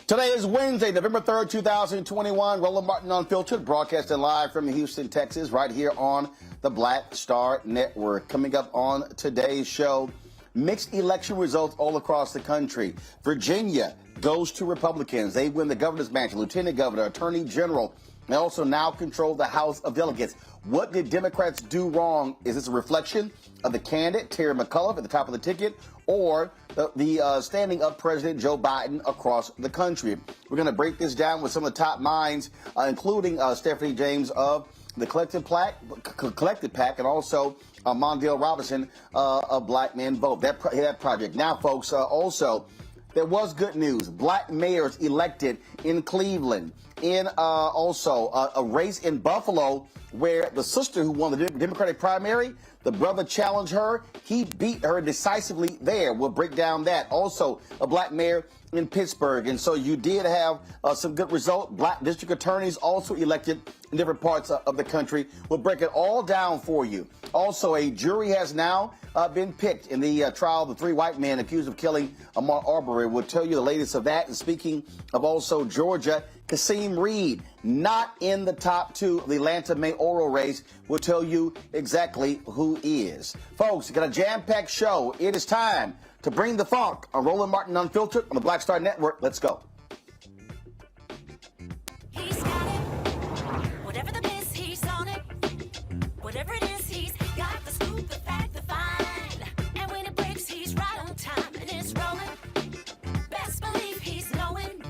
Today is Wednesday, November 3rd, 2021. Roland Martin Unfiltered, broadcasting live from Houston, Texas, right here on the Black Star Network. Coming up on today's show, mixed election results all across the country. Virginia goes to Republicans. They win the governor's mansion, lieutenant governor, attorney general. They also now control the House of Delegates. What did Democrats do wrong? Is this a reflection of the candidate, Terry McAuliffe, at the top of the ticket, or the standing up President Joe Biden across the country? We're going to break this down with some of the top minds, including Stephanie James of the Collective PAC, and also Jamarion Robinson of Black Men Vote, that project. Now, folks, also, there was good news. Black mayors elected in Cleveland, in also a race in Buffalo where the sister who won the Democratic primary, the brother challenged her. He beat her decisively there. We'll break down that. Also, a black mayor in Pittsburgh. And so you did have some good results. Black district attorneys also elected in different parts of the country. We'll break it all down for you. Also, a jury has now been picked in the trial of the three white men accused of killing Ahmaud Arbery. We'll tell you the latest of that. And speaking of also Georgia, Kasim Reed, not in the top two of the Atlanta mayoral race. We'll tell you exactly who is. Folks, got a jam-packed show. It is time to bring the funk on Roland Martin Unfiltered on the Black Star Network. Let's go. He's got it. Whatever the biz, he's on it. Whatever it is, he's got the scoop, the fact, the find. And when it breaks, he's right on time and it's rolling. Best believe he's knowing.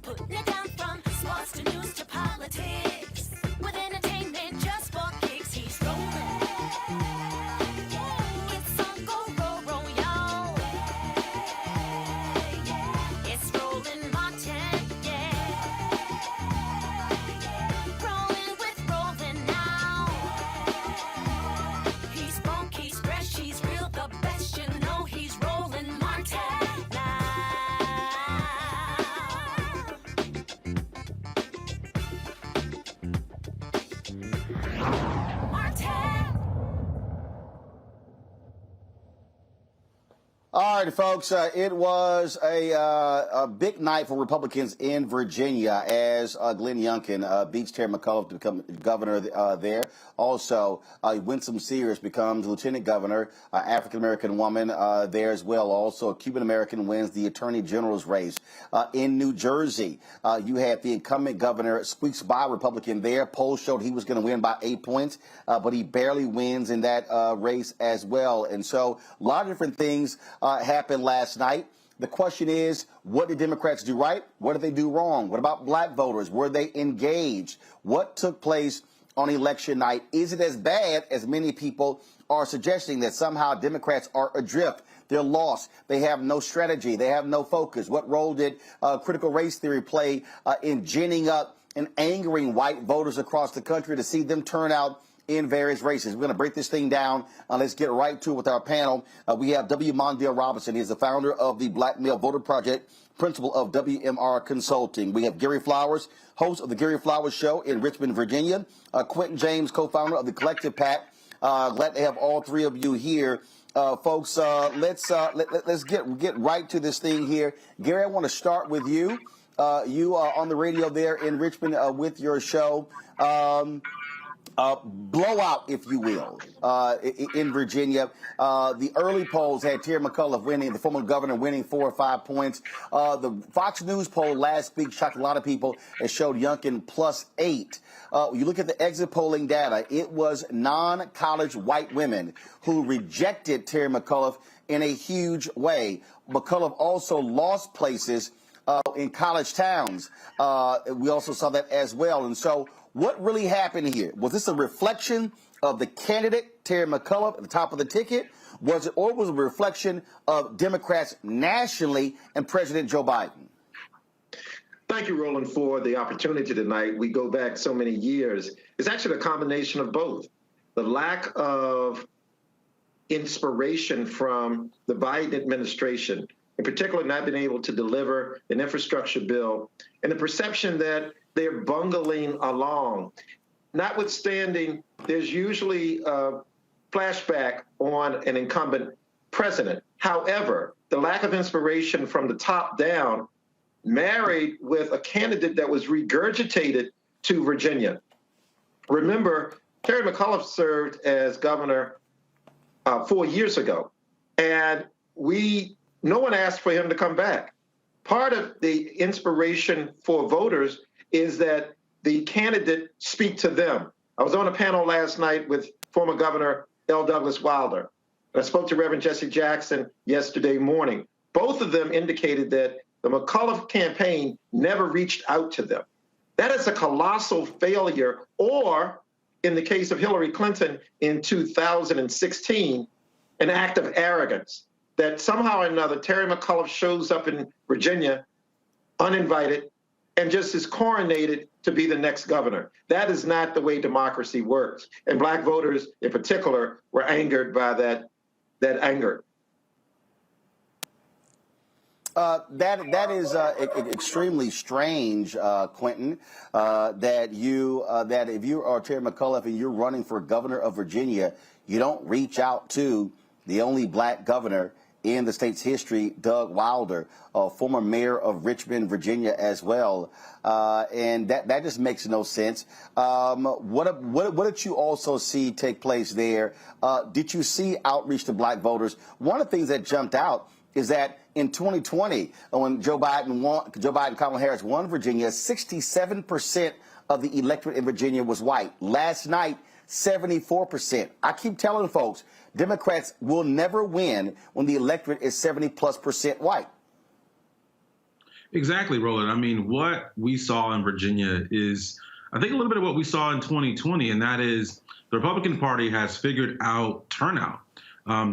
Putting it down from sports to news to politics. With entertainment just for kicks, he's rolling. It's on go, roll, y'all. It's rolling All right, folks, it was a big night for Republicans in Virginia as Glenn Youngkin beats Terry McAuliffe to become governor there. Also, Winsome Sears becomes lieutenant governor, African-American woman there as well. Also, a Cuban-American wins the attorney general's race. In New Jersey, you had the incumbent governor squeaks by Republican there. Polls showed he was going to win by 8 points, but he barely wins in that race as well. And so a lot of different things happened last night. The question is, what did Democrats do right? What did they do wrong? What about black voters? Were they engaged? What took place on election night? Is it as bad as many people are suggesting, that somehow Democrats are adrift? They're lost. They have no strategy. They have no focus. What role did critical race theory play in ginning up and angering white voters across the country to see them turn out in various races? We're going to break this thing down. Let's get right to it with our panel. We have Jamarion Robinson. He is the founder of the Black Male Voter Project, principal of WMR Consulting. We have Gary Flowers, host of the Gary Flowers Show in Richmond, Virginia. Quentin James, co-founder of the Collective PAC. Glad to have all three of you here. Folks, let's get right to this thing here. Gary, I want to start with you. You are on the radio there in Richmond with your show. Blowout, if you will, in Virginia. The early polls had Terry McAuliffe winning, the former governor winning 4 or 5 points. The Fox News poll last week shocked a lot of people and showed Youngkin +8. You look at the exit polling data, it was non-college white women who rejected Terry McAuliffe in a huge way. McAuliffe also lost places in college towns. We also saw that as well. And so what really happened here? Was this a reflection of the candidate, Terry McAuliffe, at the top of the ticket? Was it a reflection of Democrats nationally and President Joe Biden? Thank you, Roland, for the opportunity tonight. We go back so many years. It's actually a combination of both. The lack of inspiration from the Biden administration, in particular not being able to deliver an infrastructure bill, and the perception that they're bungling along. Notwithstanding, there's usually a flashback on an incumbent president. However, the lack of inspiration from the top down, married with a candidate that was regurgitated to Virginia. Remember, Terry McAuliffe served as governor 4 years ago, and no one asked for him to come back. Part of the inspiration for voters is that the candidate speak to them. I was on a panel last night with former Governor L. Douglas Wilder. I spoke to Reverend Jesse Jackson yesterday morning. Both of them indicated that the McAuliffe campaign never reached out to them. That is a colossal failure, or in the case of Hillary Clinton in 2016, an act of arrogance, that somehow or another Terry McAuliffe shows up in Virginia uninvited and just is coronated to be the next governor. That is not the way democracy works. And black voters in particular were angered by that anger. That is extremely strange, Quentin, that if you are Terry McAuliffe and you're running for governor of Virginia, you don't reach out to the only black governor in the state's history, Doug Wilder, former mayor of Richmond, Virginia, as well, and that just makes no sense. What did you also see take place there? Did you see outreach to black voters? One of the things that jumped out is that in 2020, when Joe Biden and Kamala Harris won Virginia, 67% of the electorate in Virginia was white. Last night, 74%. I keep telling folks, Democrats will never win when the electorate is 70+% white. Exactly, Roland. I mean, what we saw in Virginia is, I think, a little bit of what we saw in 2020, and that is the Republican Party has figured out turnout.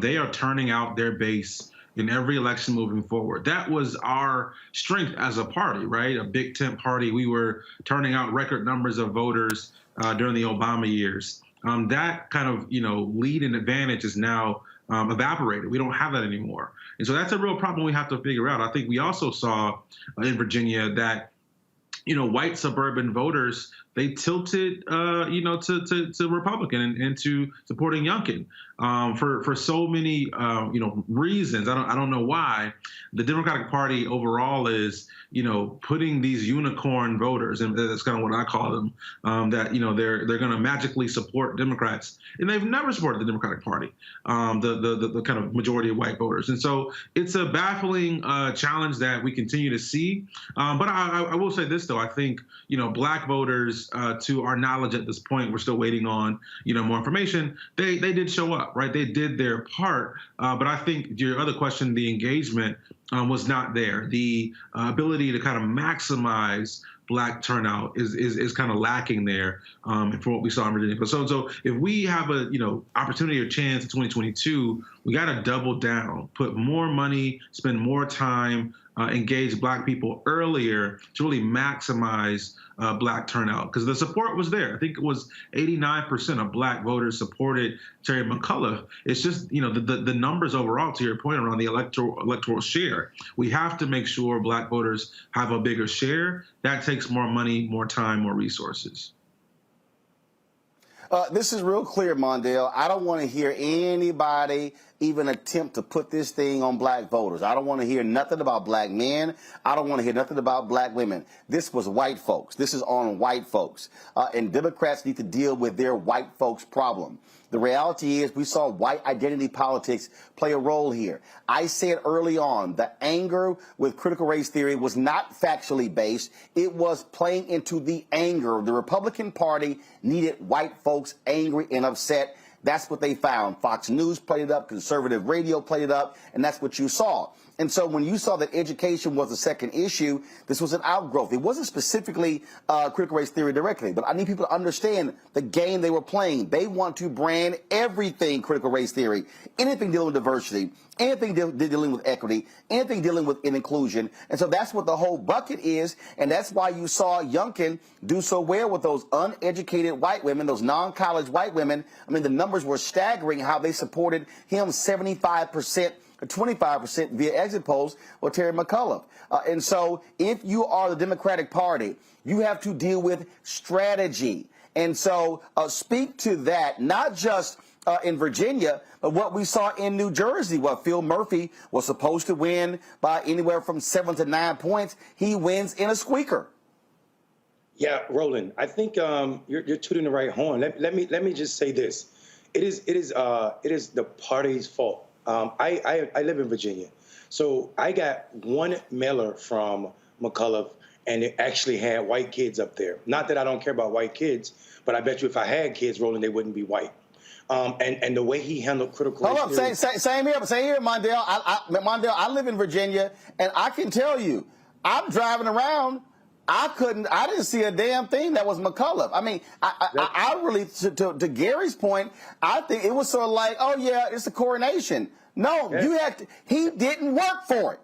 They are turning out their base in every election moving forward. That was our strength as a party, right? A big tent party. We were turning out record numbers of voters during the Obama years. That kind of, lead and advantage is now evaporated. We don't have that anymore. And so that's a real problem we have to figure out. I think we also saw in Virginia that, white suburban voters they tilted, to Republican and to supporting Youngkin for so many, reasons. I don't know why. The Democratic Party overall is, putting these unicorn voters, and that's kind of what I call them, that they're going to magically support Democrats, and they've never supported the Democratic Party, the kind of majority of white voters, and so it's a baffling challenge that we continue to see. But I will say this though, I think black voters, to our knowledge at this point, we're still waiting on more information. They did show up, right? They did their part, but I think your other question, the engagement, was not there. The ability to kind of maximize black turnout is kind of lacking there for what we saw in Virginia. So if we have a opportunity or chance in 2022, we got to double down, put more money, spend more time, engage black people earlier to really maximize black turnout, because the support was there. I think it was 89% of black voters supported Terry McAuliffe. It's just the numbers overall, to your point around the electoral share. We have to make sure black voters have a bigger share. That takes more money, more time, more resources. This is real clear, Mondale. I don't want to hear anybody even attempt to put this thing on black voters. I don't want to hear nothing about black men. I don't want to hear nothing about black women. This was white folks. This is on white folks. And Democrats need to deal with their white folks problem. The reality is we saw white identity politics play a role here. I said early on, the anger with critical race theory was not factually based. It was playing into the anger. The Republican Party needed white folks angry and upset. That's what they found. Fox News played it up, conservative radio played it up, and that's what you saw. And so when you saw that education was the second issue, this was an outgrowth. It wasn't specifically critical race theory directly, but I need people to understand the game they were playing. They want to brand everything critical race theory, anything dealing with diversity, anything dealing with equity, anything dealing with inclusion. And so that's what the whole bucket is, and that's why you saw Youngkin do so well with those uneducated white women, those non-college white women. I mean, the numbers were staggering how they supported him 75%. 25% via exit polls with Terry McAuliffe. And so if you are the Democratic Party, you have to deal with strategy. And so speak to that, not just in Virginia, but what we saw in New Jersey, what Phil Murphy was supposed to win by anywhere from 7 to 9 points. He wins in a squeaker. Yeah, Roland, I think you're tooting the right horn. Let me just say this. It is the party's fault. I live in Virginia, so I got one mailer from McAuliffe, and it actually had white kids up there. Not that I don't care about white kids, but I bet you if I had kids, Roland, they wouldn't be white. And the way he handled critical race theory. Same here, Mondale. Mondale, I live in Virginia, and I can tell you, I'm driving around. I didn't see a damn thing that was McAuliffe. I mean, I really, to Gary's point, I think it was sort of like, oh yeah, it's a coronation. No, yeah. He didn't work for it.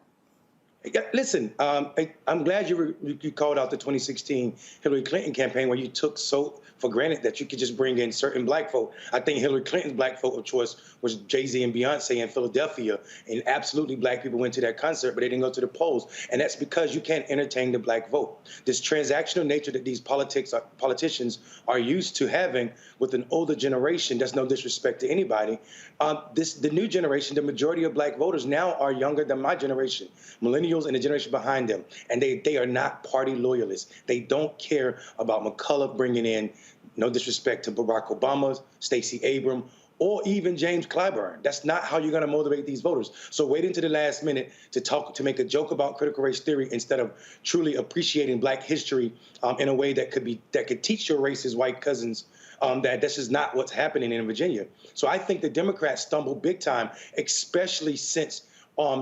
Listen, I'm glad you called out the 2016 Hillary Clinton campaign where you took so for granted that you could just bring in certain black folk. I think Hillary Clinton's black folk of choice was Jay-Z and Beyonce in Philadelphia, and absolutely black people went to that concert, but they didn't go to the polls. And that's because you can't entertain the black vote. This transactional nature that these politicians are used to having with an older generation, that's no disrespect to anybody. The new generation, the majority of black voters now are younger than my generation, millennials and the generation behind them, and they are not party loyalists. They don't care about McAuliffe bringing in, no disrespect to Barack Obama, Stacey Abrams, or even James Clyburn. That's not how you're going to motivate these voters. So waiting to the last minute to make a joke about critical race theory instead of truly appreciating black history in a way that could teach your racist white cousins that this is not what's happening in Virginia. So I think the Democrats stumbled big time, especially since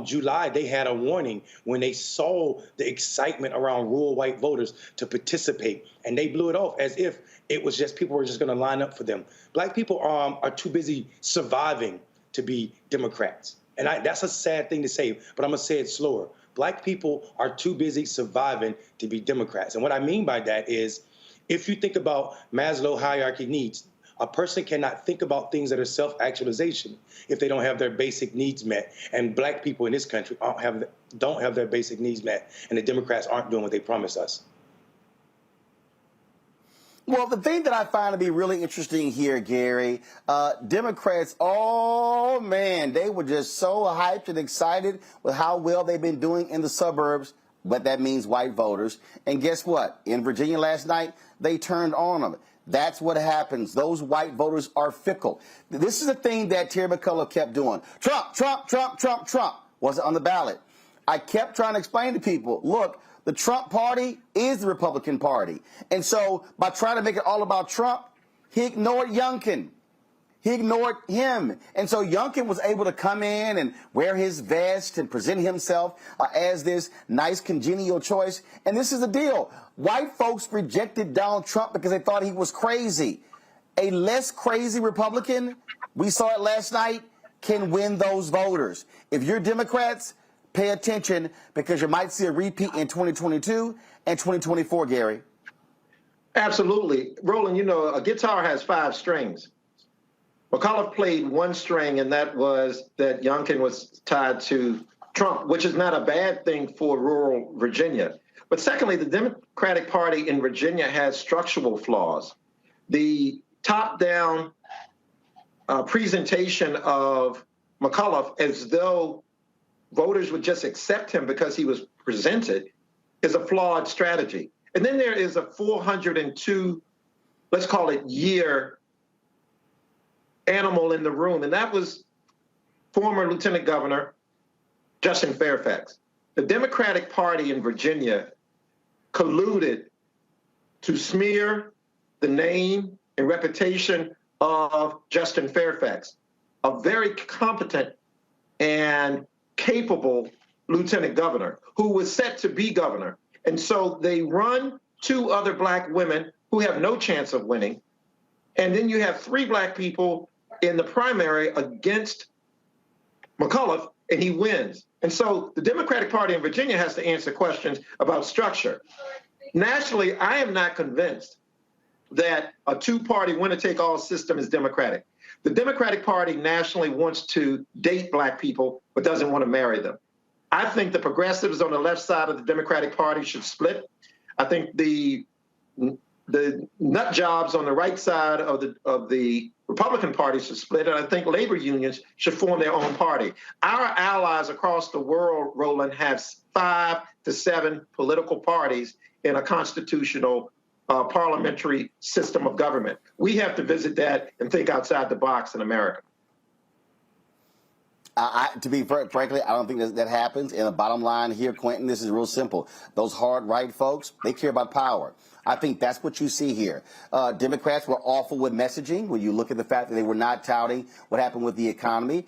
July, they had a warning when they saw the excitement around rural white voters to participate, and they blew it off as if it was just people were just going to line up for them. Black people are too busy surviving to be Democrats, and that's a sad thing to say, but I'm going to say it slower. Black people are too busy surviving to be Democrats, and what I mean by that is if you think about Maslow hierarchy needs, a person cannot think about things that are self-actualization if they don't have their basic needs met. And black people in this country don't have their basic needs met. And the Democrats aren't doing what they promised us. Well, the thing that I find to be really interesting here, Gary, Democrats, oh man, they were just so hyped and excited with how well they've been doing in the suburbs, but that means white voters. And guess what? In Virginia last night, they turned on them. That's what happens. Those white voters are fickle. This is the thing that Terry McAuliffe kept doing. Trump, Trump, Trump, Trump, Trump wasn't on the ballot. I kept trying to explain to people, look, the Trump party is the Republican Party. And so by trying to make it all about Trump, he ignored Youngkin. He ignored him. And so Youngkin was able to come in and wear his vest and present himself as this nice congenial choice. And this is the deal. White folks rejected Donald Trump because they thought he was crazy. A less crazy Republican, we saw it last night, can win those voters. If you're Democrats, pay attention because you might see a repeat in 2022 and 2024, Gary. Absolutely. Roland, you know, a guitar has 5 strings. McAuliffe played one string, and that was that Youngkin was tied to Trump, which is not a bad thing for rural Virginia. But secondly, the Democratic Party in Virginia has structural flaws. The top-down presentation of McAuliffe as though voters would just accept him because he was presented is a flawed strategy. And then there is a 402, let's call it, year animal in the room, and that was former Lieutenant Governor Justin Fairfax. The Democratic Party in Virginia colluded to smear the name and reputation of Justin Fairfax, a very competent and capable lieutenant governor who was set to be governor. And so they run 2 other black women who have no chance of winning. And then you have 3 black people in the primary against McAuliffe, and he wins. And so the Democratic Party in Virginia has to answer questions about structure. Nationally, I am not convinced that a 2-party winner-take-all system is democratic. The Democratic Party nationally wants to date black people but doesn't want to marry them. I think the progressives on the left side of the Democratic Party should split. I think the nut jobs on the right side of the Republican Party should split, and I think labor unions should form their own party. Our allies across the world, Roland, have 5 to 7 political parties in a constitutional parliamentary system of government. We have to visit that and think outside the box in America. To be frankly, I don't think that happens. And the bottom line here, Quentin, this is real simple. Those hard right folks, they care about power. I think that's what you see here. Democrats were awful with messaging when you look at the fact that they were not touting what happened with the economy.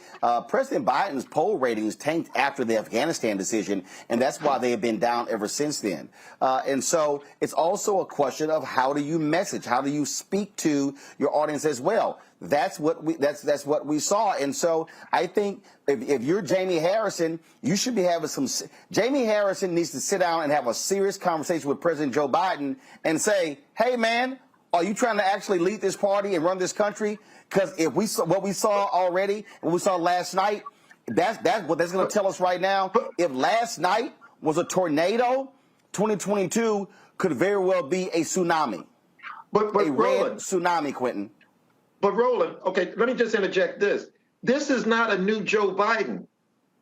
President Biden's poll ratings tanked after the Afghanistan decision, and that's why they have been down ever since then. And so it's also a question of how do you message? How do you speak to your audience as well? That's what we saw. And so I think if you're Jamie Harrison, you should be having Jamie Harrison needs to sit down and have a serious conversation with President Joe Biden and say, hey, man, are you trying to actually lead this party and run this country? Because if we saw what we saw already and we saw last night, that's what that's going to tell us right now. If last night was a tornado, 2022 could very well be a tsunami. But a red Roland, tsunami, Quentin. But Roland, okay, let me just interject this. This is not a new Joe Biden.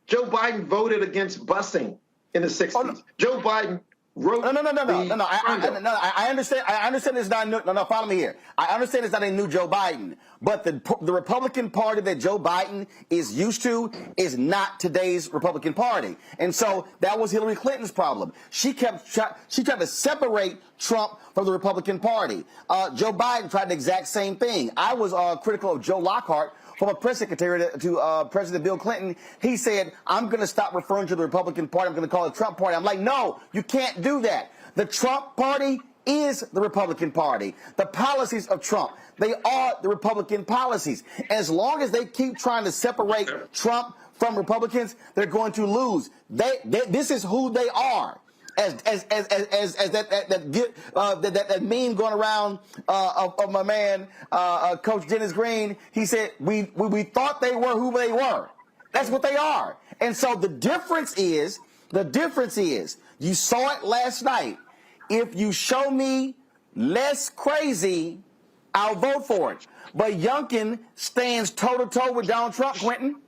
Joe Biden voted against busing in the 60s. Oh, no. Joe Biden wrote No. I understand. I understand it's not new. No, follow me here. I understand it's not a new Joe Biden, but the Republican Party that Joe Biden is used to is not today's Republican Party, and so that was Hillary Clinton's problem. She tried to separate Trump from the Republican Party. Joe Biden tried the exact same thing. I was critical of Joe Lockhart, former press secretary to President Bill Clinton. He said, I'm going to stop referring to the Republican Party. I'm going to call it Trump Party. I'm like, no, you can't do that. The Trump Party is the Republican Party. The policies of Trump, they are the Republican policies. As long as they keep trying to separate Trump from Republicans, they're going to lose. This is who they are. As that meme going around of my man Coach Dennis Green, he said we thought they were who they were. That's what they are. And so the difference is you saw it last night. If you show me less crazy, I'll vote for it. But Youngkin stands toe-to-toe with Donald Trump, Quentin.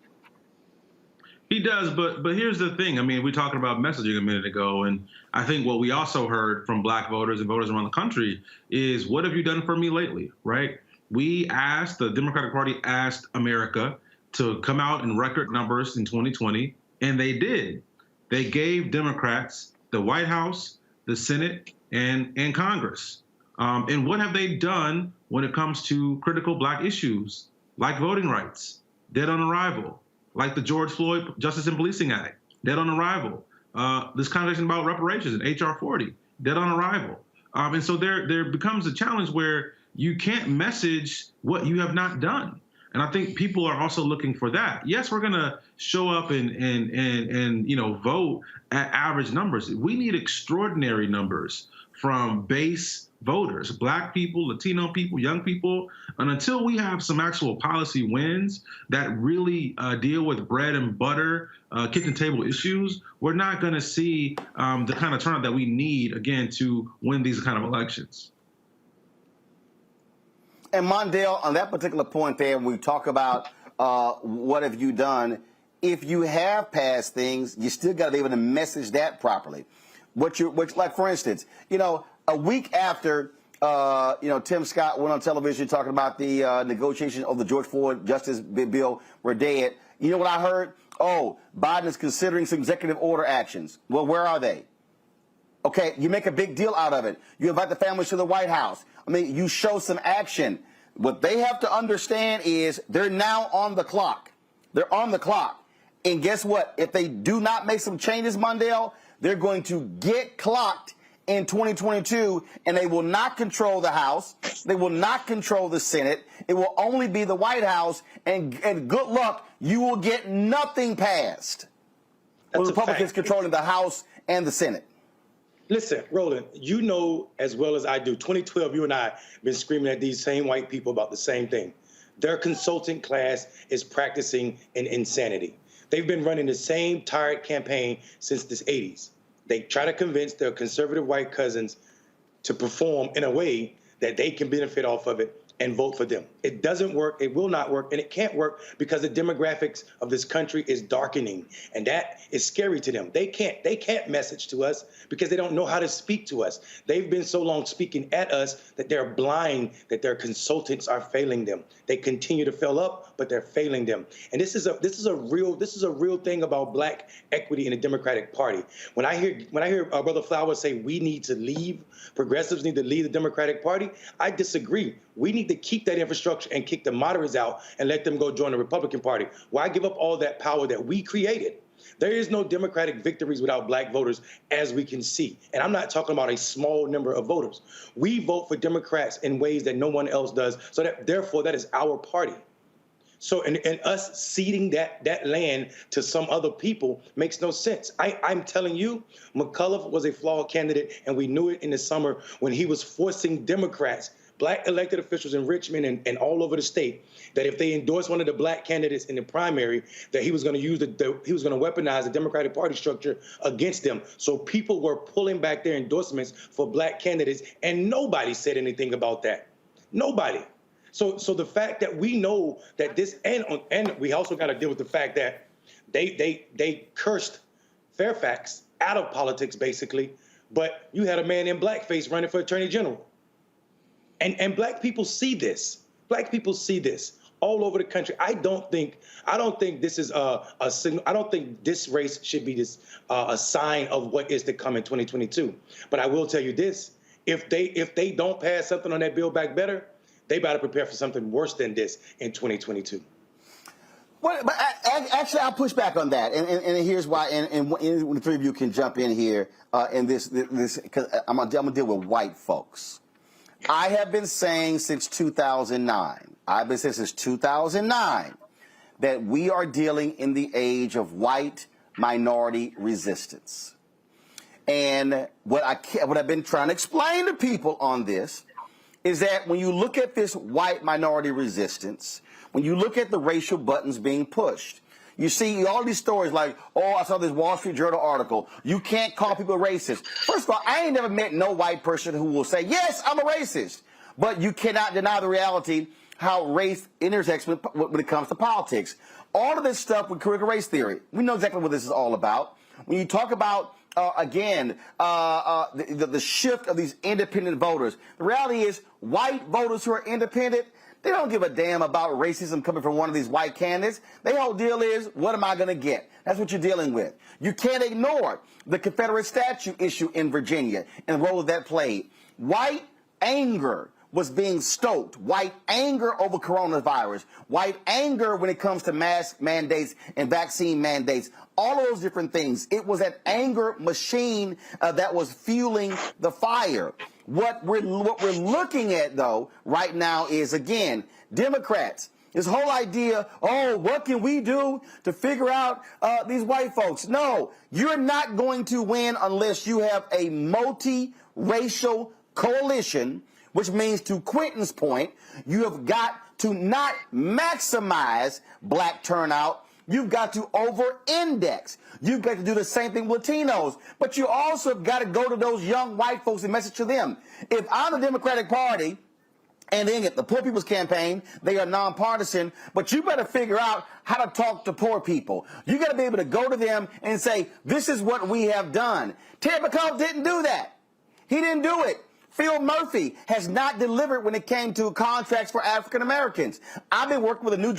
He does, but here's the thing. I mean, we talking about messaging a minute ago, and I think what we also heard from black voters and voters around the country is, what have you done for me lately, right? We asked, the Democratic Party asked America to come out in record numbers in 2020, and they did. They gave Democrats the White House, the Senate, and Congress. And what have they done when it comes to critical black issues, like voting rights, dead on arrival, like the George Floyd Justice and Policing Act, dead on arrival. This conversation about reparations in H.R. 40, dead on arrival. And so there becomes a challenge where you can't message what you have not done. And I think people are also looking for that. Yes, we're going to show up and vote at average numbers. We need extraordinary numbers from base voters, black people, Latino people, young people. And until we have some actual policy wins that really deal with bread and butter, kitchen table issues, we're not going to see the kind of turnout that we need, again, to win these kind of elections. And Mondale, on that particular point there, we talk about what have you done. If you have passed things, you still got to be able to message that properly. Which, like, for instance, a week after, Tim Scott went on television talking about the negotiations of the George Floyd Justice bill were dead. You know what I heard? Oh, Biden is considering some executive order actions. Well, where are they? Okay, you make a big deal out of it. You invite the families to the White House. I mean, you show some action. What they have to understand is they're now on the clock. They're on the clock. And guess what? If they do not make some changes, Mondale, they're going to get clocked in 2022, and they will not control the House. They will not control the Senate. It will only be the White House, and good luck, you will get nothing passed with Republicans controlling the House and the Senate. Listen, Roland, you know as well as I do, 2012, you and I have been screaming at these same white people about the same thing. Their consultant class is practicing an insanity. They've been running the same tired campaign since the 80s. They try to convince their conservative white cousins to perform in a way that they can benefit off of it and vote for them. It doesn't work, it will not work, and it can't work because the demographics of this country is darkening, and that is scary to them. They can't message to us because they don't know how to speak to us. They've been so long speaking at us that they're blind, that their consultants are failing them. They continue to fill up, but they're failing them. And this is a real thing about black equity in the Democratic Party. When I hear Brother Flowers say we need to leave, progressives need to leave the Democratic Party, I disagree. We need to keep that infrastructure and kick the moderates out and let them go join the Republican Party. Why give up all that power that we created? There is no Democratic victories without black voters, as we can see. And I'm not talking about a small number of voters. We vote for Democrats in ways that no one else does. So that, therefore, that is our party. So and us ceding that land to some other people makes no sense. I'm telling you, McAuliffe was a flawed candidate, and we knew it in the summer when he was forcing Democrats, black elected officials in Richmond and all over the state, that if they endorsed one of the black candidates in the primary, that he was going to use he was going to weaponize the Democratic Party structure against them. So people were pulling back their endorsements for black candidates, and nobody said anything about that. Nobody. So the fact that we know that this, and we also got to deal with the fact that they cursed Fairfax out of politics, basically, but you had a man in blackface running for attorney general. And black people see this. Black people see this all over the country. I don't think this is a signal. I don't think this race should be a sign of what is to come in 2022. But I will tell you this: if they don't pass something on that Build Back Better, they better prepare for something worse than this in 2022. Well, but actually, I'll push back on that, and here's why. And the three of you can jump in here in this because I'm gonna deal with white folks. I have been saying since 2009, that we are dealing in the age of white minority resistance. And what I've been trying to explain to people on this is that when you look at this white minority resistance, when you look at the racial buttons being pushed, You see all these stories like, oh, I saw this Wall Street Journal article. You can't call people racist. First of all, I ain't never met no white person who will say, yes, I'm a racist. But you cannot deny the reality how race intersects when it comes to politics. All of this stuff with critical race theory, we know exactly what this is all about. When you talk about, the shift of these independent voters, the reality is white voters who are independent, they don't give a damn about racism coming from one of these white candidates. Their whole deal is, what am I going to get? That's what you're dealing with. You can't ignore the Confederate statue issue in Virginia and the role that played. White anger was being stoked. White anger over coronavirus. White anger when it comes to mask mandates and vaccine mandates. All of those different things. It was that anger machine that was fueling the fire. What we're looking at, though, right now is, again, Democrats. This whole idea, oh, what can we do to figure out these white folks? No, you're not going to win unless you have a multi-racial coalition, which means, to Quentin's point, you have got to not maximize black turnout. You've got to over-index. You've got to do the same thing with Latinos. But you also have got to go to those young white folks and message to them. If I'm the Democratic Party, and then the Poor People's Campaign, they are nonpartisan, but you better figure out how to talk to poor people. You got to be able to go to them and say, this is what we have done. Ted McAuliffe didn't do that. He didn't do it. Phil Murphy has not delivered when it came to contracts for African Americans. I've been working with the New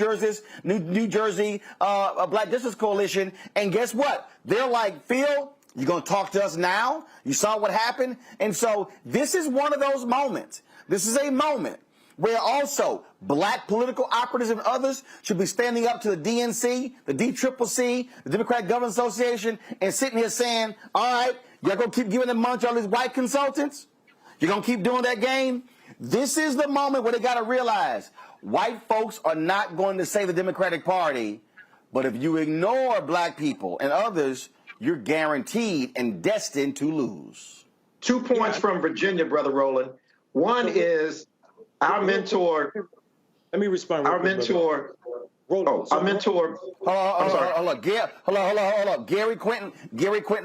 Jersey Black Justice Coalition, and guess what? They're like, Phil, you going to talk to us now? You saw what happened? And so this is one of those moments. This is a moment where also black political operatives and others should be standing up to the DNC, the DCCC, the Democratic Government Association, and sitting here saying, all right, y'all going to keep giving them money to all these white consultants? You're going to keep doing that game? This is the moment where they got to realize white folks are not going to save the Democratic Party, but if you ignore black people and others, you're guaranteed and destined to lose. 2 points from Virginia, Brother Roland. One is our mentor. Let me respond. Our mentor. Roland, our mentor. I'm sorry. Hold on. Gary Quentin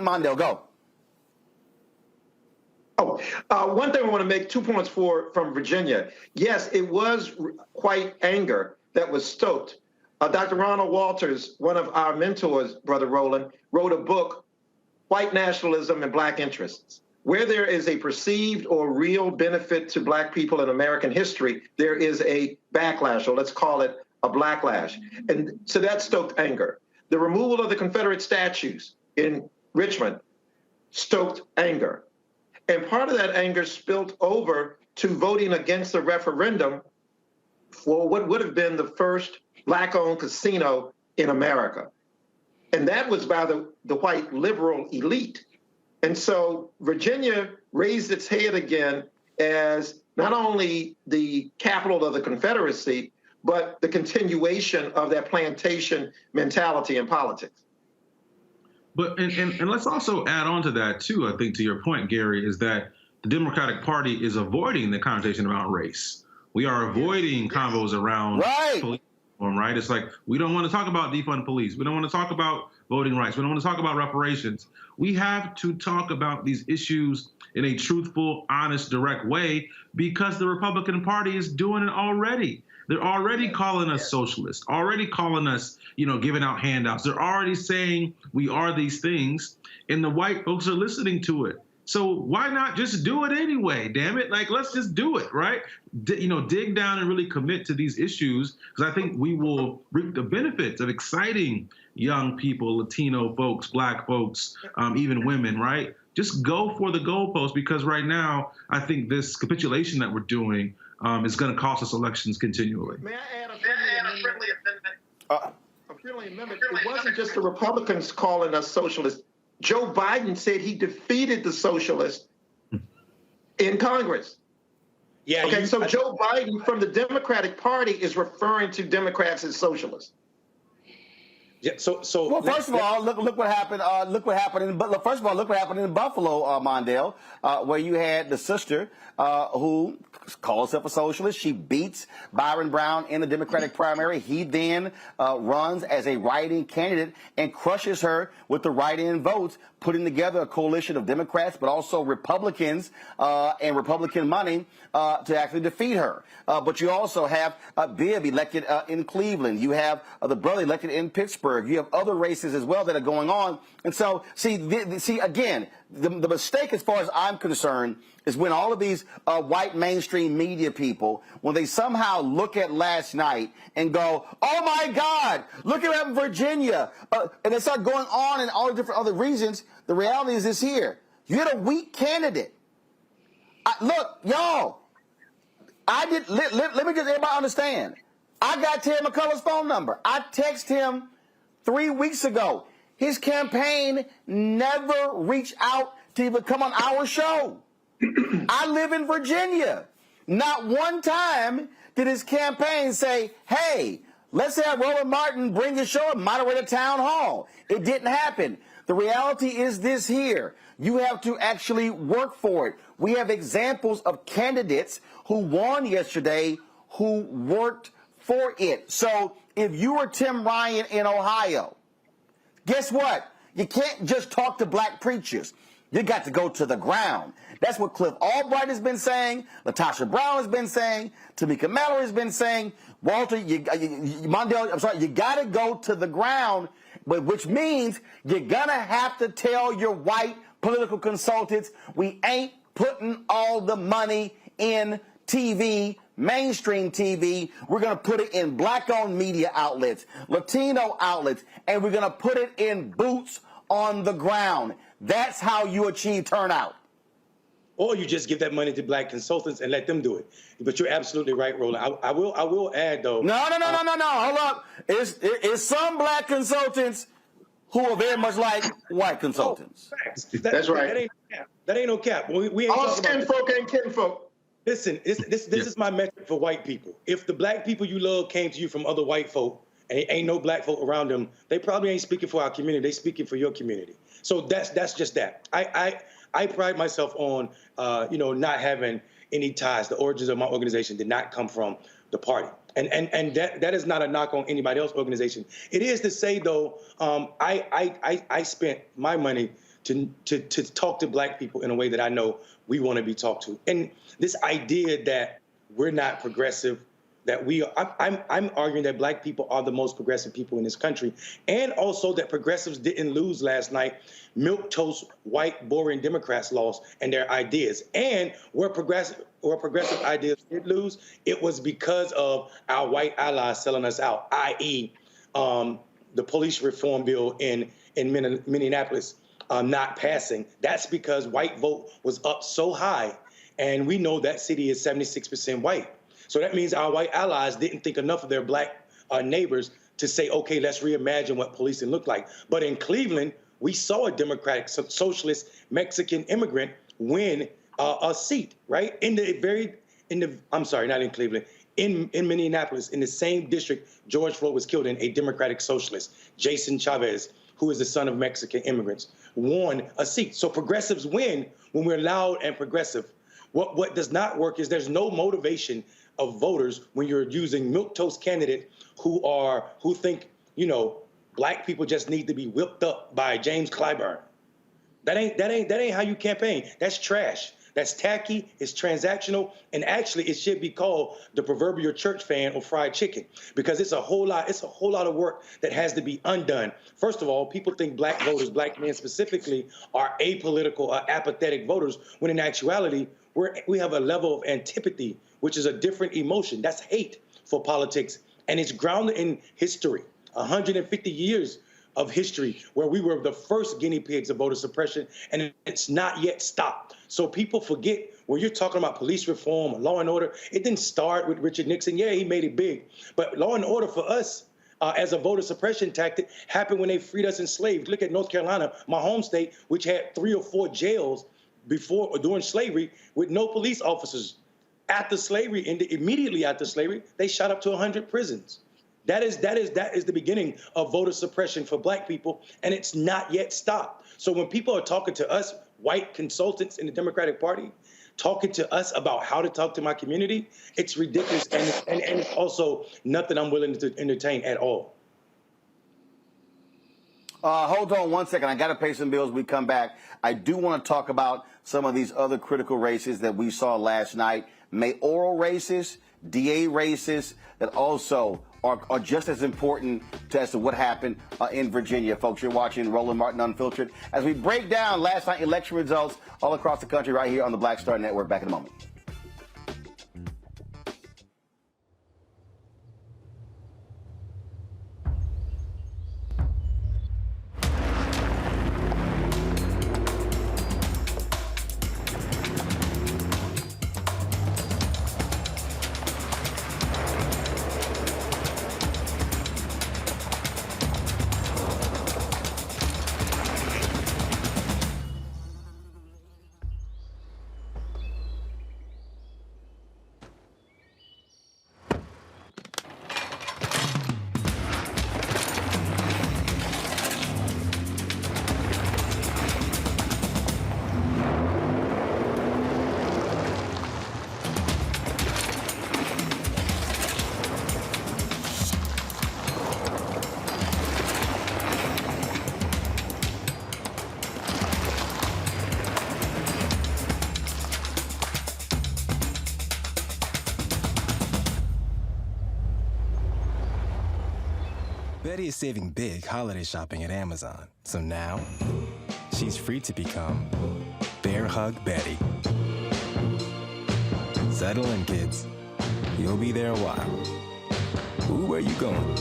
Mondale, go. One thing I want to make 2 points from Virginia. Yes, it was quite anger that was stoked. Dr. Ronald Walters, one of our mentors, Brother Roland, wrote a book, White Nationalism and Black Interests. Where there is a perceived or real benefit to black people in American history, there is a backlash, or let's call it a blacklash. And so that stoked anger. The removal of the Confederate statues in Richmond stoked anger. And part of that anger spilled over to voting against the referendum for what would have been the first black-owned casino in America. And that was by the white liberal elite. And so Virginia raised its head again as not only the capital of the Confederacy, but the continuation of that plantation mentality in politics. But and let's also add on to that too. I think to your point, Gary, is that the Democratic Party is avoiding the conversation about race. We are avoiding convos around police reform, right? It's like we don't want to talk about defund police. We don't want to talk about voting rights. We don't want to talk about reparations. We have to talk about these issues in a truthful, honest, direct way because the Republican Party is doing it already. They're already calling us socialists, already calling us, giving out handouts. They're already saying we are these things, and the white folks are listening to it. So why not just do it anyway, damn it? Like, let's just do it, right? Dig down and really commit to these issues, because I think we will reap the benefits of exciting young people, Latino folks, black folks, even women, right? Just go for the goalpost, because right now, I think this capitulation that we're doing is going to cost us elections continually. May I add a friendly amendment? A friendly amendment. It wasn't just the Republicans calling us socialists. Joe Biden said he defeated the socialists in Congress. Yeah. Okay, so Joe Biden from the Democratic Party is referring to Democrats as socialists. Yeah, so Well, first of all, look what happened. Look what happened in. But first of all, look what happened in Buffalo, Mondale, where you had the sister who calls herself a socialist. She beats Byron Brown in the Democratic primary. He then runs as a write-in candidate and crushes her with the write-in votes, putting together a coalition of Democrats, but also Republicans and Republican money to actually defeat her. But you also have Bibb elected in Cleveland. You have the brother elected in Pittsburgh. You have other races as well that are going on. And so, see again, the mistake as far as I'm concerned is when all of these white mainstream media people, when they somehow look at last night and go, oh my God, look at what happened in Virginia, and they start going on and all the different other reasons. The reality is this here. You had a weak candidate. Look, y'all, let me just everybody understand. I got Terry McCullough's phone number. I texted him 3 weeks ago. His campaign never reached out to even come on our show. I live in Virginia. Not one time did his campaign say, hey, let's have Roland Martin bring the show and moderate a town hall. It didn't happen. The reality is this here. You have to actually work for it. We have examples of candidates who won yesterday who worked for it. So if you were Tim Ryan in Ohio, guess what? You can't just talk to black preachers. You got to go to the ground. That's what Cliff Albright has been saying, Latasha Brown has been saying, Tamika Mallory has been saying, Walter, Mondale, I'm sorry, you got to go to the ground, but which means you're going to have to tell your white political consultants, we ain't putting all the money in TV, mainstream TV. We're going to put it in black-owned media outlets, Latino outlets, and we're going to put it in boots on the ground. That's how you achieve turnout. Or you just give that money to black consultants and let them do it. But you're absolutely right, Roland. I will add, though. No. Hold up. It's some black consultants who are very much like white consultants. That's right. That ain't no cap. We ain't all talking about skin folk ain't kinfolk. Listen, this is my metric for white people. If the black people you love came to you from other white folk and ain't no black folk around them, they probably ain't speaking for our community. They speaking for your community. So that's just that. I pride myself on not having any ties. The origins of my organization did not come from the party. And that is not a knock on anybody else's organization. It is to say, though, I spent my money to talk to black people in a way that I know we want to be talked to. And this idea that we're not progressive, that we are, I'm arguing that black people are the most progressive people in this country, and also that progressives didn't lose last night. Milquetoast, white, boring Democrats lost, and their ideas. And where progressive ideas did lose, it was because of our white allies selling us out, i.e., the police reform bill in Minneapolis not passing. That's because white vote was up so high, and we know that city is 76% white. So that means our white allies didn't think enough of their black neighbors to say, okay, let's reimagine what policing looked like. But in Cleveland, we saw a Democratic, socialist, Mexican immigrant win a seat, right? I'm sorry, not in Cleveland, in Minneapolis, in the same district George Floyd was killed in, a Democratic socialist, Jason Chavez, who is the son of Mexican immigrants, won a seat. So progressives win when we're loud and progressive. What does not work is there's no motivation of voters when you're using milquetoast candidates who think, black people just need to be whipped up by James Clyburn. That ain't how you campaign. That's trash. That's tacky. It's transactional, and actually, it should be called the proverbial church fan or fried chicken, because it's a whole lot of work that has to be undone. First of all, people think black voters, black men specifically, are apolitical or apathetic voters, when in actuality, we have a level of antipathy, which is a different emotion. That's hate for politics, and it's grounded in history. 150 years of history where we were the first guinea pigs of voter suppression, and it's not yet stopped. So people forget, when you're talking about police reform, law and order, it didn't start with Richard Nixon. Yeah, he made it big. But law and order for us as a voter suppression tactic happened when they freed us enslaved. Look at North Carolina, my home state, which had 3 or 4 jails before or during slavery with no police officers. After slavery, immediately after slavery, they shot up to 100 prisons. That is the beginning of voter suppression for black people, and it's not yet stopped. So when people are talking to us, white consultants in the Democratic Party, talking to us about how to talk to my community, it's ridiculous, and it's also nothing I'm willing to entertain at all. Hold on one second. I got to pay some bills. We come back. I do want to talk about some of these other critical races that we saw last night. Mayoral races, DA races that also are just as important as to what happened in Virginia. Folks, you're watching Roland Martin Unfiltered as we break down last night election results all across the country right here on the Black Star Network. Back in a moment. Betty is saving big holiday shopping at Amazon. So now, she's free to become Bear Hug Betty. Settle in, kids. You'll be there a while. Ooh, where you going?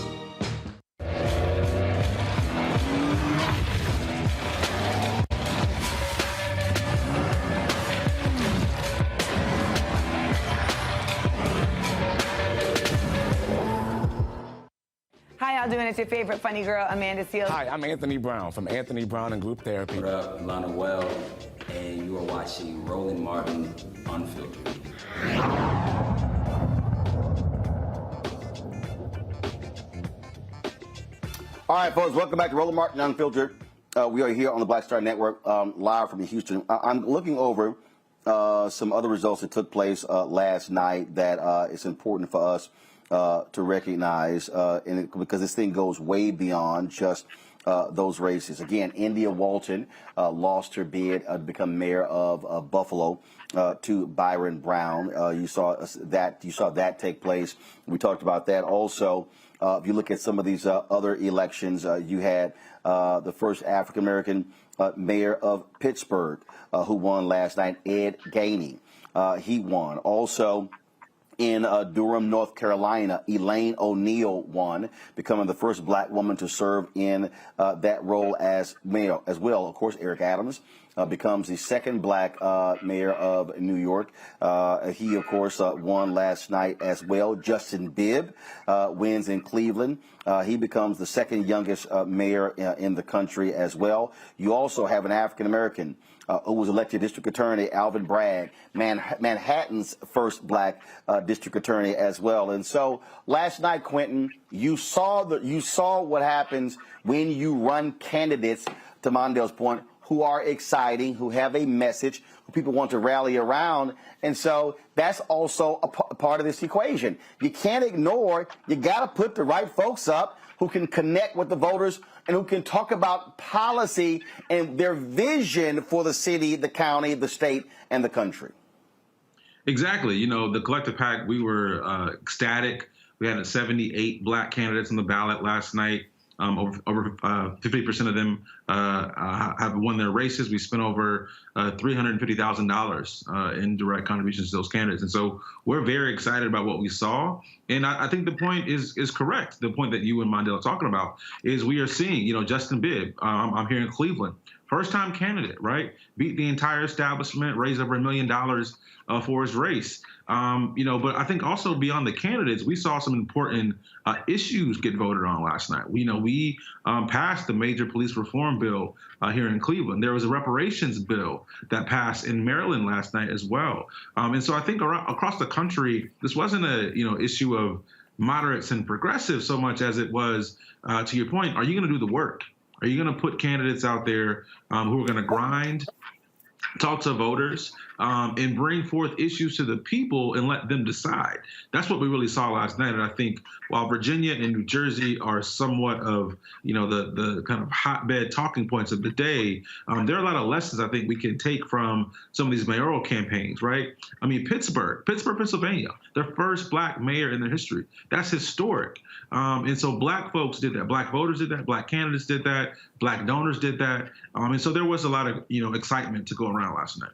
Hi, y'all doing? It's your favorite funny girl, Amanda Seals. Hi, I'm Anthony Brown from Anthony Brown and Group Therapy. What up, Lana Well, and you are watching Roland Martin Unfiltered. All right, folks, welcome back to Roland Martin Unfiltered. We are here on the Black Star Network, live from Houston. I'm looking over some other results that took place last night that is important for us to recognize, because this thing goes way beyond just those races. Again, India Walton lost her bid to become mayor of Buffalo to Byron Brown. You saw that take place. We talked about that. Also, if you look at some of these other elections, you had the first African American mayor of Pittsburgh who won last night, Ed Gainey. He won. Also, in Durham, North Carolina, Elaine O'Neill won, becoming the first black woman to serve in that role as mayor as well. Of course, Eric Adams becomes the second black mayor of New York. He, of course, won last night as well. Justin Bibb wins in Cleveland. He becomes the second youngest mayor in the country as well. You also have an African-American who was elected district attorney, Alvin Bragg, Manhattan's first black district attorney as well. And so last night, Quentin, you saw what happens when you run candidates, to Mondale's point, who are exciting, who have a message, who people want to rally around. And so that's also a part of this equation. You can't ignore, you got to put the right folks up who can connect with the voters and who can talk about policy and their vision for the city, the county, the state, and the country. Exactly. You know, the Collective PAC, we were ecstatic. We had 78 black candidates on the ballot last night. Over 50% of them have won their races. We spent over $350,000 in direct contributions to those candidates. And so we're very excited about what we saw. And I think the point is correct. The point that you and Mondale are talking about is we are seeing, you know, Justin Bibb, I'm here in Cleveland, first-time candidate, right? Beat the entire establishment, raised over $1 million for his race. You know, but I think also beyond the candidates, we saw some important issues get voted on last night. We passed the major police reform bill here in Cleveland. There was a reparations bill that passed in Maryland last night as well. And so I think across the country, this wasn't a issue of moderates and progressives so much as it was, to your point, are you going to do the work? Are you going to put candidates out there who are going to grind, talk to voters, and bring forth issues to the people and let them decide? That's what we really saw last night. And I think while Virginia and New Jersey are somewhat of, the kind of hotbed talking points of the day, there are a lot of lessons I think we can take from some of these mayoral campaigns, right? I mean, Pittsburgh, Pennsylvania, their first black mayor in their history. That's historic. And so black folks did that. Black voters did that. Black candidates did that. Black donors did that. And so there was a lot of, excitement to go around last night.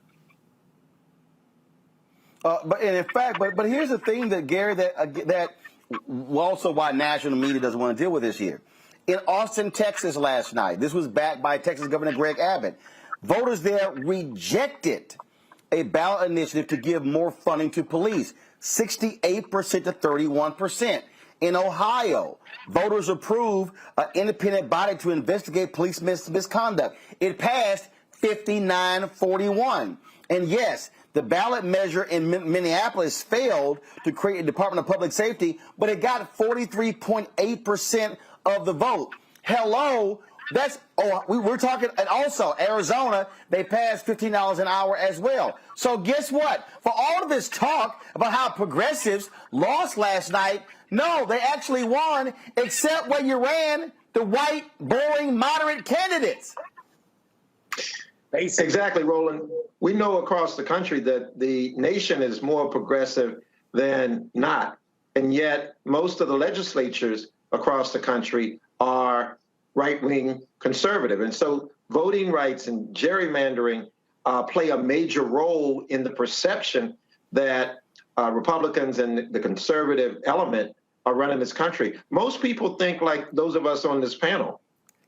But in fact, but here's the thing that Gary, that also why national media doesn't want to deal with this here. In Austin, Texas last night, this was backed by Texas Governor Greg Abbott. Voters there rejected a ballot initiative to give more funding to police, 68% to 31%. In Ohio, voters approved an independent body to investigate police misconduct. It passed 59-41. And yes, the ballot measure in Minneapolis failed to create a Department of Public Safety, but it got 43.8% of the vote. Hello, we're talking, and also Arizona, they passed $15 an hour as well. So guess what? For all of this talk about how progressives lost last night, no, they actually won, except when you ran the white, boring, moderate candidates. Exactly, Roland. We know across the country that the nation is more progressive than not. And yet most of the legislatures across the country are right-wing conservative. And so voting rights and gerrymandering play a major role in the perception that Republicans and the conservative element are running this country. Most people think like those of us on this panel,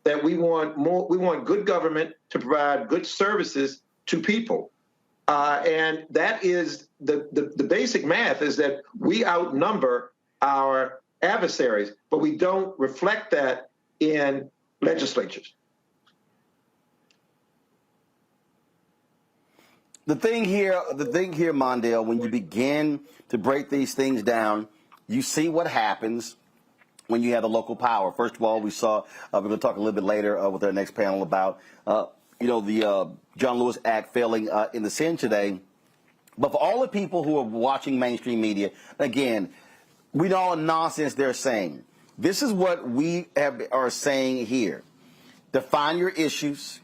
that we want good government to provide good services to people. And that is the basic math, is that we outnumber our adversaries, but we don't reflect that in legislatures. The thing here, Mondale, when you begin to break these things down, you see what happens when you have the local power. First of all, we saw, we're going to talk a little bit later with our next panel about, the John Lewis Act failing in the Senate today. But for all the people who are watching mainstream media, again, we know all the nonsense they're saying. This is what we are saying here. Define your issues,